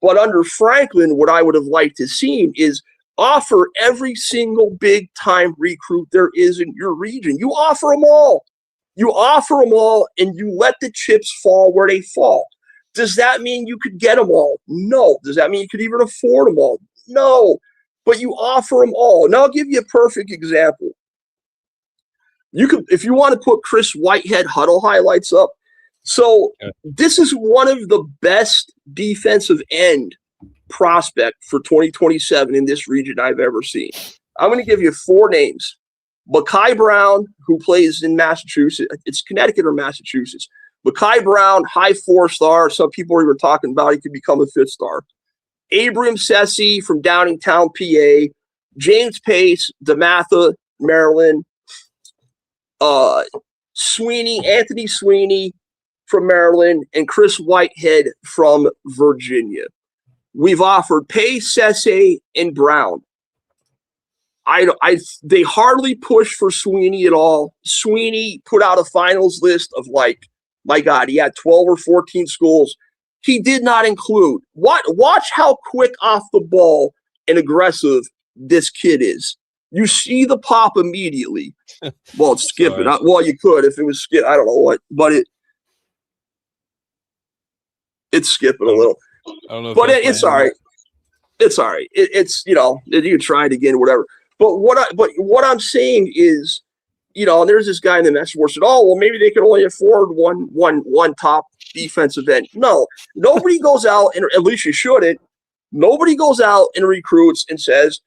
But under Franklin, what I would have liked to see is offer every single big time recruit there is in your region. You offer them all. You offer them all, and you let the chips fall where they fall. Does that mean you could get them all? No. Does that mean you could even afford them all? No. But you offer them all. And I'll give you a perfect example. You could, if you want to put Chris Whitehead huddle highlights up. So this is one of the best defensive end prospect for 2027 in this region I've ever seen. I'm going to give you 4 names. Makai Brown, who plays in Massachusetts. It's Connecticut or Massachusetts. Makai Brown, high 4-star. Some people are even talking about he could become a 5th-star. Abram Sessi from Downingtown, PA. James Pace, DeMatha, Maryland. Anthony Sweeney from Maryland, and Chris Whitehead from Virginia. We've offered Pace, Sessi, and Brown. They hardly push for Sweeney at all. Sweeney put out a finals list of my God, he had 12 or 14 schools. He did not include. Watch how quick off the ball and aggressive this kid is. You see the pop immediately. Well, it's skipping. Well, you could if it was skip. I don't know what, but it's skipping a little. I don't know, but it's all right. It's all right. It's you can try it again, whatever. But what I'm saying is, and there's this guy in the message board said, "Oh, well, maybe they could only afford one top defensive end." No, nobody goes out, and at least you shouldn't. Nobody goes out and recruits and says,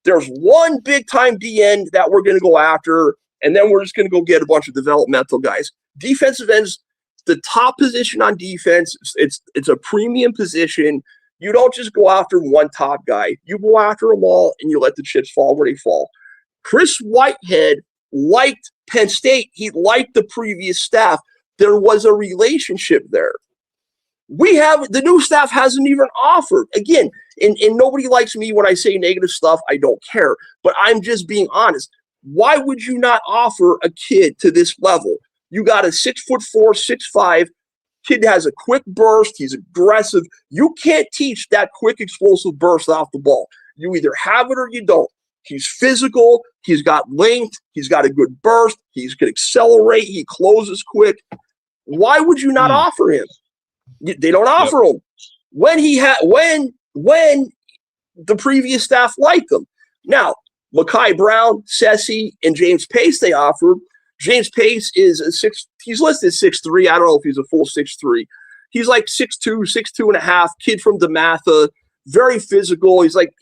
there's one big-time D end that we're going to go after, and then we're just going to go get a bunch of developmental guys. Defensive ends, the top position on defense, it's a premium position. You don't just go after one top guy. You go after them all, and you let the chips fall where they fall. Chris Whitehead liked Penn State. He liked the previous staff. There was a relationship there. The new staff hasn't even offered. Again, and nobody likes me when I say negative stuff. I don't care. But I'm just being honest. Why would you not offer a kid to this level? You got a 6'4", 6'5" kid that has a quick burst. He's aggressive. You can't teach that quick, explosive burst off the ball. You either have it or you don't. He's physical. He's got length. He's got a good burst. He can accelerate. He closes quick. Why would you not offer him? They don't offer him when the previous staff liked him. Now, Makai Brown, Sessi, and James Pace they offered. James Pace is he's listed 6'3". I don't know if he's a full 6'3". He's like 6'2", 6'2.5", kid from DeMatha, very physical. He's like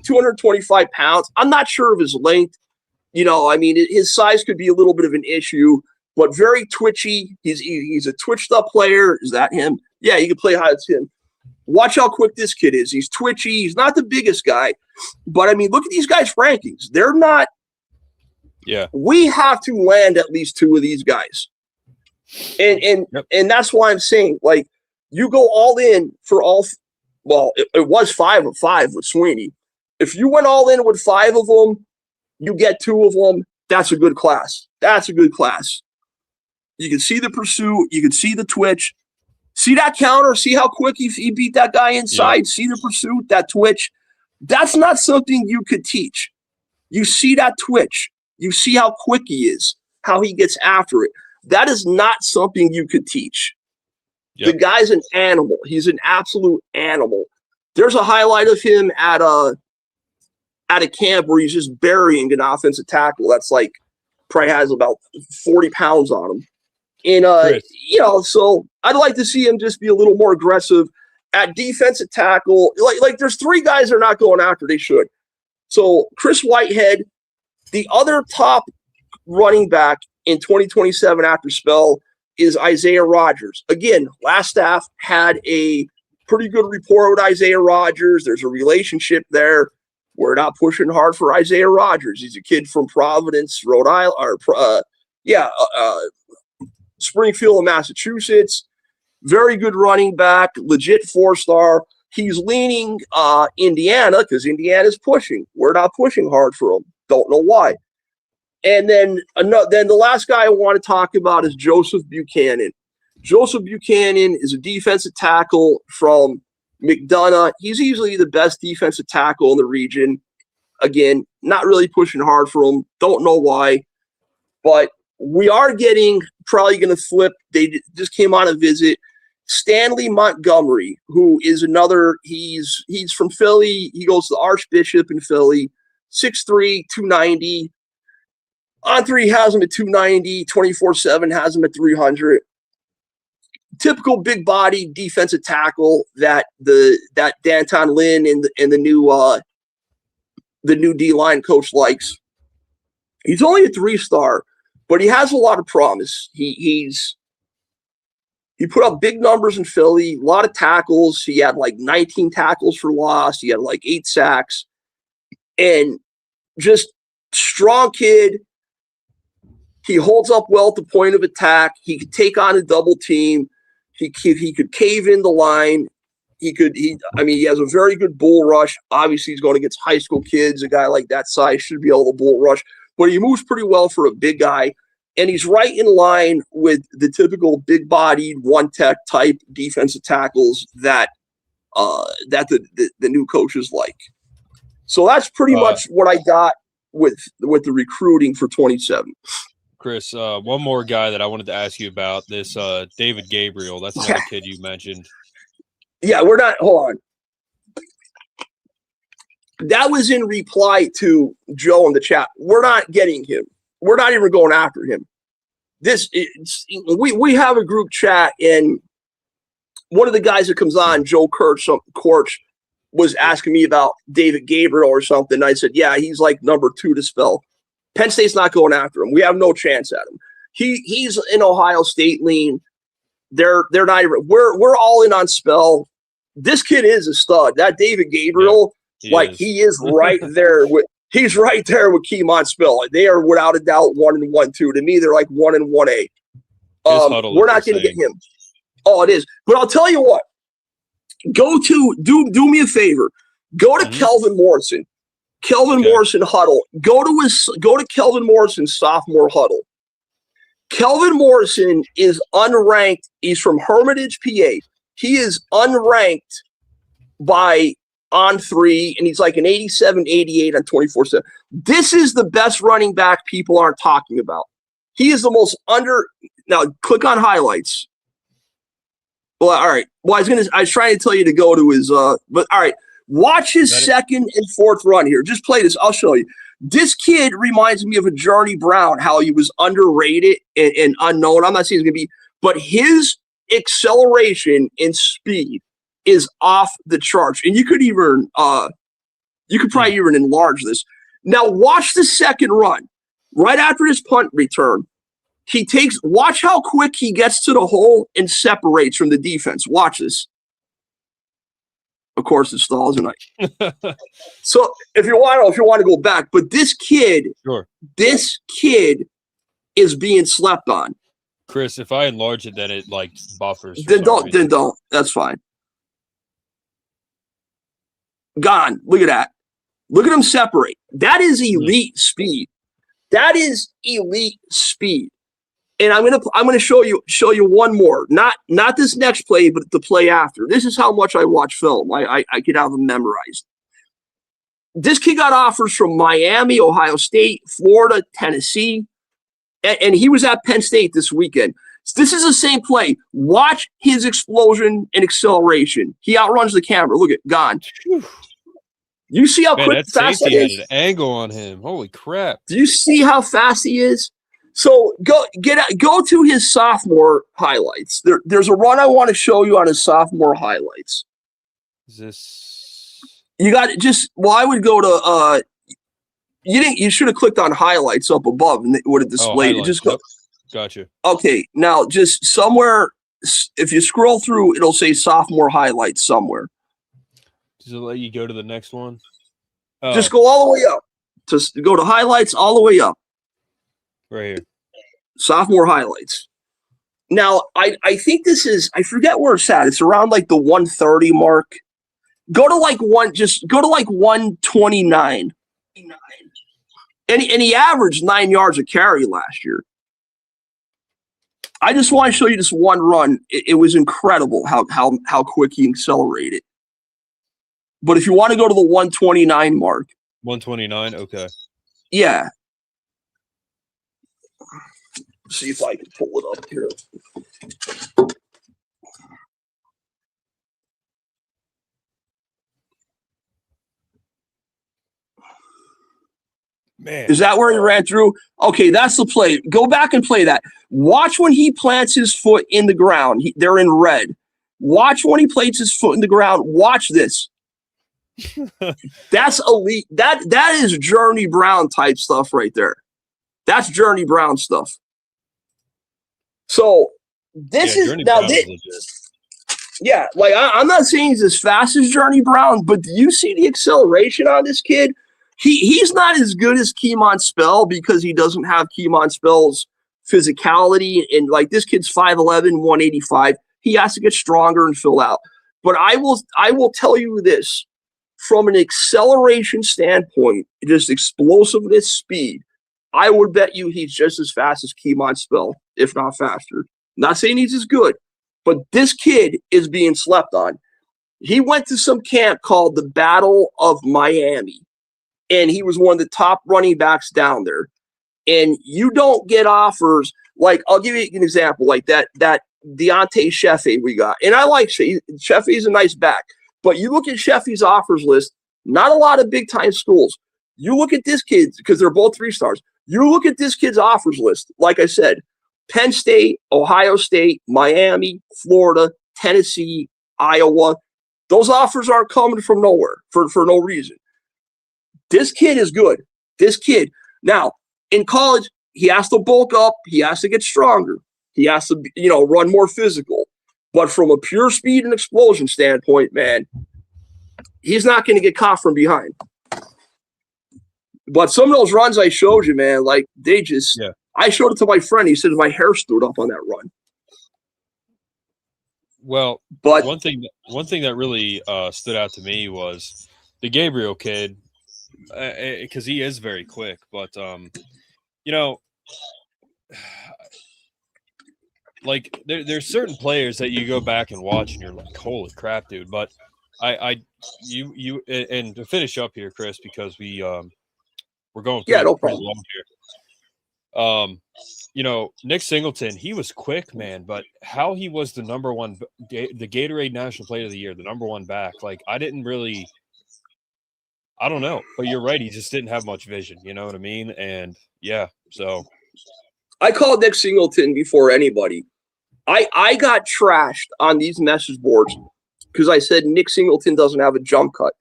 225 pounds. I'm not sure of his length. His size could be a little bit of an issue, but very twitchy. He's a twitched up player. Is that him? Yeah, you can play high as him. Watch how quick this kid is. He's twitchy. He's not the biggest guy. But, look at these guys' rankings. They're not – yeah. We have to land at least 2 of these guys. And that's why I'm saying, you go all in for all – well, it was 5 of 5 with Sweeney. If you went all in with 5 of them, you get 2 of them, that's a good class. That's a good class. You can see the pursuit. You can see the twitch. See that counter? See how quick he beat that guy inside? Yeah. See the pursuit, that twitch? That's not something you could teach. You see that twitch. You see how quick he is, how he gets after it. That is not something you could teach. Yep. The guy's an animal. He's an absolute animal. There's a highlight of him at a camp where he's just burying an offensive tackle that's probably has about 40 pounds on him. And, so I'd like to see him just be a little more aggressive at defensive tackle. There's 3 guys they're not going after. They should. So Chris Whitehead, the other top running back in 2027 after spell is Isaiah Rodgers. Again, last staff had a pretty good rapport with Isaiah Rodgers. There's a relationship there. We're not pushing hard for Isaiah Rodgers. He's a kid from Providence, Rhode Island, Springfield, Massachusetts. very good running back, legit 4-star. He's leaning Indiana because Indiana's pushing. We're not pushing hard for him. Don't know why. And then the last guy I want to talk about is Joseph Buchanan. Joseph Buchanan is a defensive tackle from McDonough. He's easily the best defensive tackle in the region. Again, not really pushing hard for him. Don't know why. But we are probably going to flip. They just came on a visit. Stanley Montgomery, who is another, he's from Philly. He goes to the Archbishop in Philly. 6'3", 290. On 3 has him at 290. 24/7 has him at 300. Typical big body defensive tackle that Danton Lynn and the new D-line coach likes. He's only a 3-star, but he has a lot of promise. He put up big numbers in Philly, a lot of tackles. He had like 19 tackles for loss. He had like 8 sacks, and just strong kid. He holds up well at the point of attack. He could take on a double team. He could cave in the line. He has a very good bull rush. Obviously, he's going against high school kids. A guy like that size should be able to bull rush, but he moves pretty well for a big guy. And he's right in line with the typical big-bodied, one-tech type defensive tackles that the new coaches like. So that's pretty much what I got with the recruiting for 27. Chris, one more guy that I wanted to ask you about, this David Gabriel. That's another kid you mentioned. Yeah, we're not – hold on. That was in reply to Joe in the chat. We're not getting him. We're not even going after him. We have a group chat, and one of the guys that comes on, Joe Kurtz, was asking me about David Gabriel or something. I said, yeah, he's like number 2 to spell. Penn State's not going after him. We have no chance at him. He's in Ohio State lean. They're not even. We're all in on spell. This kid is a stud. That David Gabriel, he is right there with. He's right there with Keemon Spell. They are without a doubt 1-1-2. To me, they're like 1-1A. We're not going to get him. Oh, it is. But I'll tell you what. Do me a favor. Go to Kelvin Morrison. Morrison huddle. Go to Kelvin Morrison's sophomore huddle. Kelvin Morrison is unranked. He's from Hermitage, PA. He is unranked by on 3, and he's like an 87, 88 on 24/7. This is the best running back people aren't talking about. He is the most now click on highlights. Well, all right. Well, I was trying to tell you to go to his but all right. Watch his second and fourth run here. Just play this. I'll show you. This kid reminds me of a Journey Brown, how he was underrated and unknown. I'm not saying he's going to be, but his acceleration and speed is off the charts. And you could probably even enlarge this. Now watch the second run. Right after his punt return, watch how quick he gets to the hole and separates from the defense. Watch this. Of course, it stalls and So if you want to go back, but this kid is being slept on. Chris, if I enlarge it, then it like buffers. Then don't. That's fine. Gone. Look at that. Look at him separate. That is elite speed. That is elite speed. And I'm gonna show you one more. Not this next play, but the play after. This is how much I watch film. I could have them memorized. This kid got offers from Miami, Ohio State, Florida, Tennessee, and he was at Penn State this weekend. So this is the same play. Watch his explosion and acceleration. He outruns the camera. Look at gone. You see how quick fast he is? Had an angle on him. Holy crap! Do you see how fast he is? So go to his sophomore highlights. There's a run I want to show you on his sophomore highlights. Is this? You got it. I would go to you should have clicked on highlights up above and it would have displayed it. Just go. Gotcha. Okay, now just somewhere, if you scroll through, it'll say sophomore highlights somewhere. Does it let you go to the next one? Just go all the way up. Just go to highlights all the way up. Right here. Sophomore highlights. Now, I think this is, I forget where it's at. It's around like the 130 mark. Go to like 129. And he averaged 9 yards a carry last year. I just want to show you this one run. It was incredible how quick he accelerated. But if you want to go to the 129 mark. 129, okay. Yeah. See if I can pull it up here. Man. Is that where he ran through? Okay, that's the play. Go back and play that. Watch when he plants his foot in the ground. They're in red. Watch when he plants his foot in the ground. Watch this. That's elite. That is Journey Brown type stuff right there. That's Journey Brown stuff. So this is now. Yeah, like I'm not saying he's as fast as Journey Brown, but do you see the acceleration on this kid? He's not as good as Keemon Spell because he doesn't have Keemon Spell's physicality. And like this kid's 5'11", 185. He has to get stronger and fill out. But I will tell you this. From an acceleration standpoint, just explosiveness, speed, I would bet you he's just as fast as Keemon Spell, if not faster. Not saying he's as good, but this kid is being slept on. He went to some camp called the Battle of Miami, and he was one of the top running backs down there. And you don't get offers like, I'll give you an example, like that Deontay Sheffield we got. And I like Sheffield's a nice back. But you look at Sheffield's offers list, not a lot of big-time schools. You look at this kid, because they're both 3-stars. You look at this kid's offers list, like I said, Penn State, Ohio State, Miami, Florida, Tennessee, Iowa. Those offers aren't coming from nowhere for no reason. This kid is good. This kid. Now, in college, he has to bulk up. He has to get stronger. He has to, run more physical. But from a pure speed and explosion standpoint, man, he's not going to get caught from behind. But some of those runs I showed you, man, like they just I showed it to my friend. He said my hair stood up on that run. Well, but one thing that really stood out to me was the Gabriel kid, because he is very quick. But like there's certain players that you go back and watch and you're like, holy crap, dude. But you and to finish up here, Chris, because we're going no pretty problem. long here. Nick Singleton, he was quick, man, but how he was the number one, the Gatorade National Player of the Year, the number one back, like I don't know, but you're right. He just didn't have much vision. You know what I mean? And so I called Nick Singleton before anybody. I got trashed on these message boards because I said Nick Singleton doesn't have a jump cut.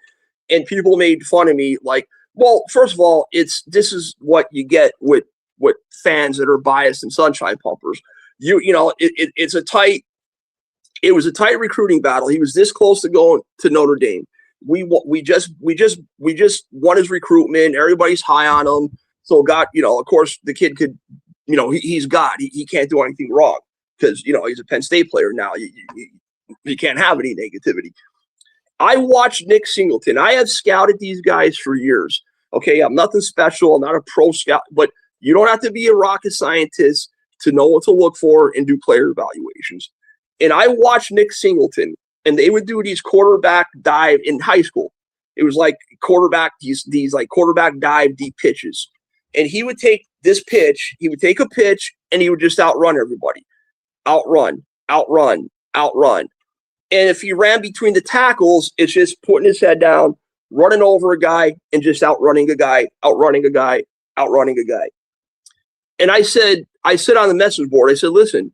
And people made fun of me like, well, first of all, this is what you get with fans that are biased and sunshine pumpers. It was a tight recruiting battle. He was this close to going to Notre Dame. We just won his recruitment. Everybody's high on him. So of course the kid could, he's God. He can't do anything wrong because, he's a Penn State player now. He can't have any negativity. I watched Nick Singleton. I have scouted these guys for years. Okay, I'm nothing special. I'm not a pro scout, but you don't have to be a rocket scientist to know what to look for and do player evaluations. And I watched Nick Singleton, and they would do these quarterback dive in high school. It was like these like quarterback dive deep pitches. And he would take this pitch, he would take a pitch, and he would just outrun everybody. Outrun. And if he ran between the tackles, it's just putting his head down, running over a guy, and just outrunning a guy. And I said on the message board, I said, listen,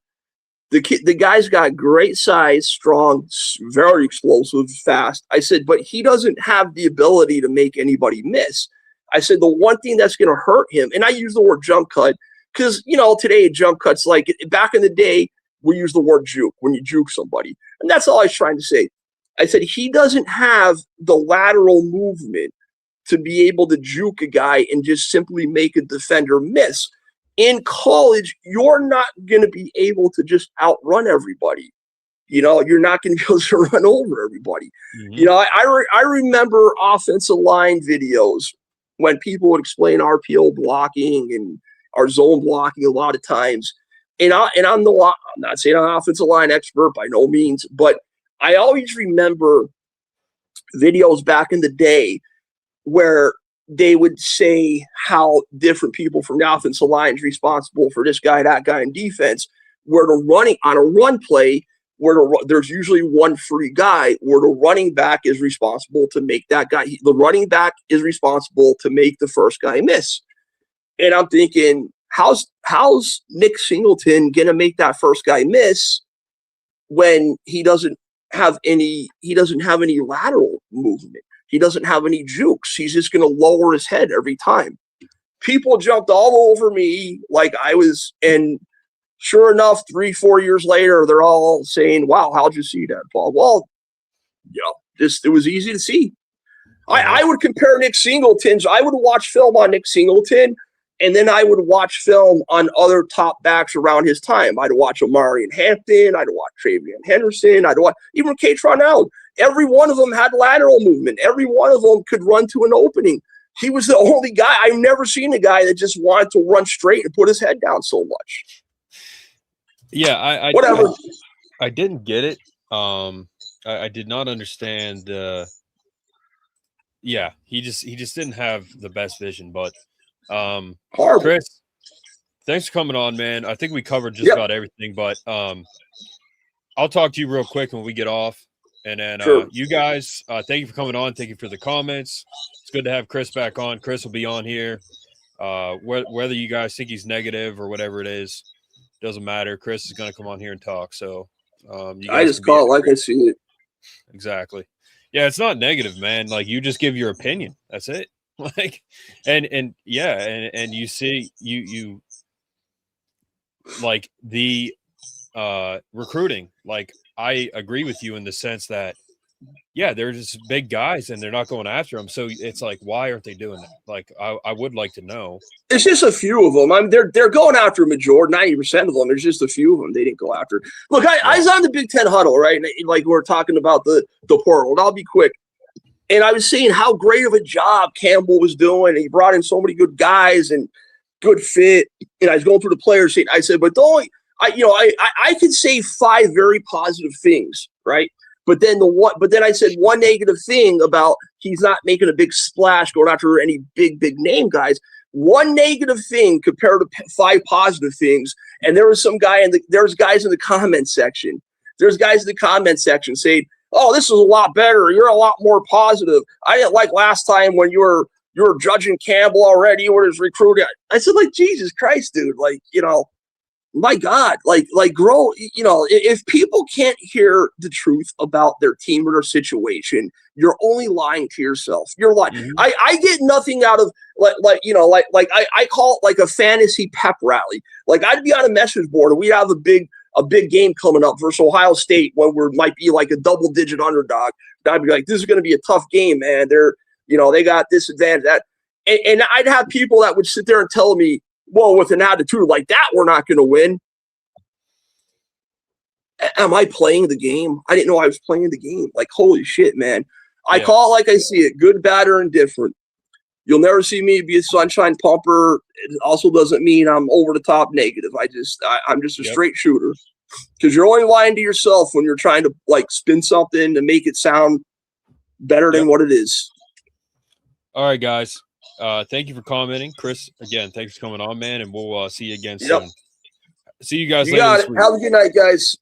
the guy's got great size, strong, very explosive, fast. I said, but he doesn't have the ability to make anybody miss. I said, the one thing that's going to hurt him, and I use the word jump cut because, today jump cuts, like back in the day, we use the word juke when you juke somebody. And that's all I was trying to say. I said, he doesn't have the lateral movement to be able to juke a guy and just simply make a defender miss. in college, you're not going to be able to just outrun everybody. You're not going to be able to run over everybody. Mm-hmm. I remember offensive line videos when people would explain RPO blocking and our zone blocking a lot of times. And I'm not saying I'm an offensive line expert by no means, but I always remember videos back in the day where they would say how different people from the offensive line is responsible for this guy, that guy in defense, where the running on a run play, there's usually one free guy, where the running back is responsible to make that guy. The running back is responsible to make the first guy miss. And I'm thinking, how's Nick Singleton gonna make that first guy miss when he doesn't have any lateral movement? He doesn't have any jukes. He's just gonna lower his head every time. People jumped all over me like I was, and sure enough, 3-4 years later, they're all saying, "Wow, how'd you see that, Paul?" Well, it was easy to see. I would compare Nick Singleton's. I would watch film on Nick Singleton, and then I would watch film on other top backs around his time. I'd watch Omarion Hampton. I'd watch Travion Henderson. I'd watch even Kaytron Allen. Every one of them had lateral movement. Every one of them could run to an opening. He was the only guy. I've never seen a guy that just wanted to run straight and put his head down so much. Yeah, whatever. I didn't get it. I did not understand. Yeah, he just didn't have the best vision. But Horrible. Chris, thanks for coming on, man. I think we covered just about everything. But I'll talk to you real quick when we get off, and then Sure. You guys, thank you for coming on. Thank you for the comments. It's good to have Chris back on. Chris will be on here. Whether you guys think he's negative or whatever it is. Doesn't matter. Chris is going to come on here and talk. So I just call it like I see it. Exactly. Yeah, it's not negative, man. Like, you just give your opinion. That's it. Like, and you see you like the recruiting. Like, I agree with you in the sense that they're just big guys and they're not going after them. So it's like, why aren't they doing that? Like, I would like to know. It's just a few of them. I mean, they're going after a majority, 90% of them. There's just a few of them they didn't go after. Look, I was on the Big Ten huddle, right? Like, we're talking about the portal. And I'll be quick. And I was seeing how great of a job Campbell was doing. He brought in so many good guys and good fit. And I was going through the players. I said, but I could say 5 very positive things, right? But then I said one negative thing about he's not making a big splash going after any big name guys. One negative thing compared to 5 positive things, and there was there's guys in the comment section. There's guys in the comment section saying, "Oh, this is a lot better. You're a lot more positive. I didn't like last time when you were judging Campbell already. You were his recruiter." I said, like, Jesus Christ, dude, like, my God, like grow, if people can't hear the truth about their team or their situation, you're only lying to yourself. You're lying. Mm-hmm. I get nothing out of I call it like a fantasy pep rally. Like, I'd be on a message board and we have a big game coming up versus Ohio State when we might be like a double-digit underdog. I'd be like, this is going to be a tough game, man. They got this advantage, that, and I'd have people that would sit there and tell me, well, with an attitude like that, we're not going to win. Am I playing the game? I didn't know I was playing the game. Like, holy shit, man. I call it like I see it, good, bad, or indifferent. You'll never see me be a sunshine pumper. It also doesn't mean I'm over the top negative. I'm just a straight shooter. Because you're only lying to yourself when you're trying to, like, spin something to make it sound better than what it is. All right, guys. Thank you for commenting. Chris, again, thanks for coming on, man, and we'll see you again soon. See you guys later. Got it. Have a good night, guys.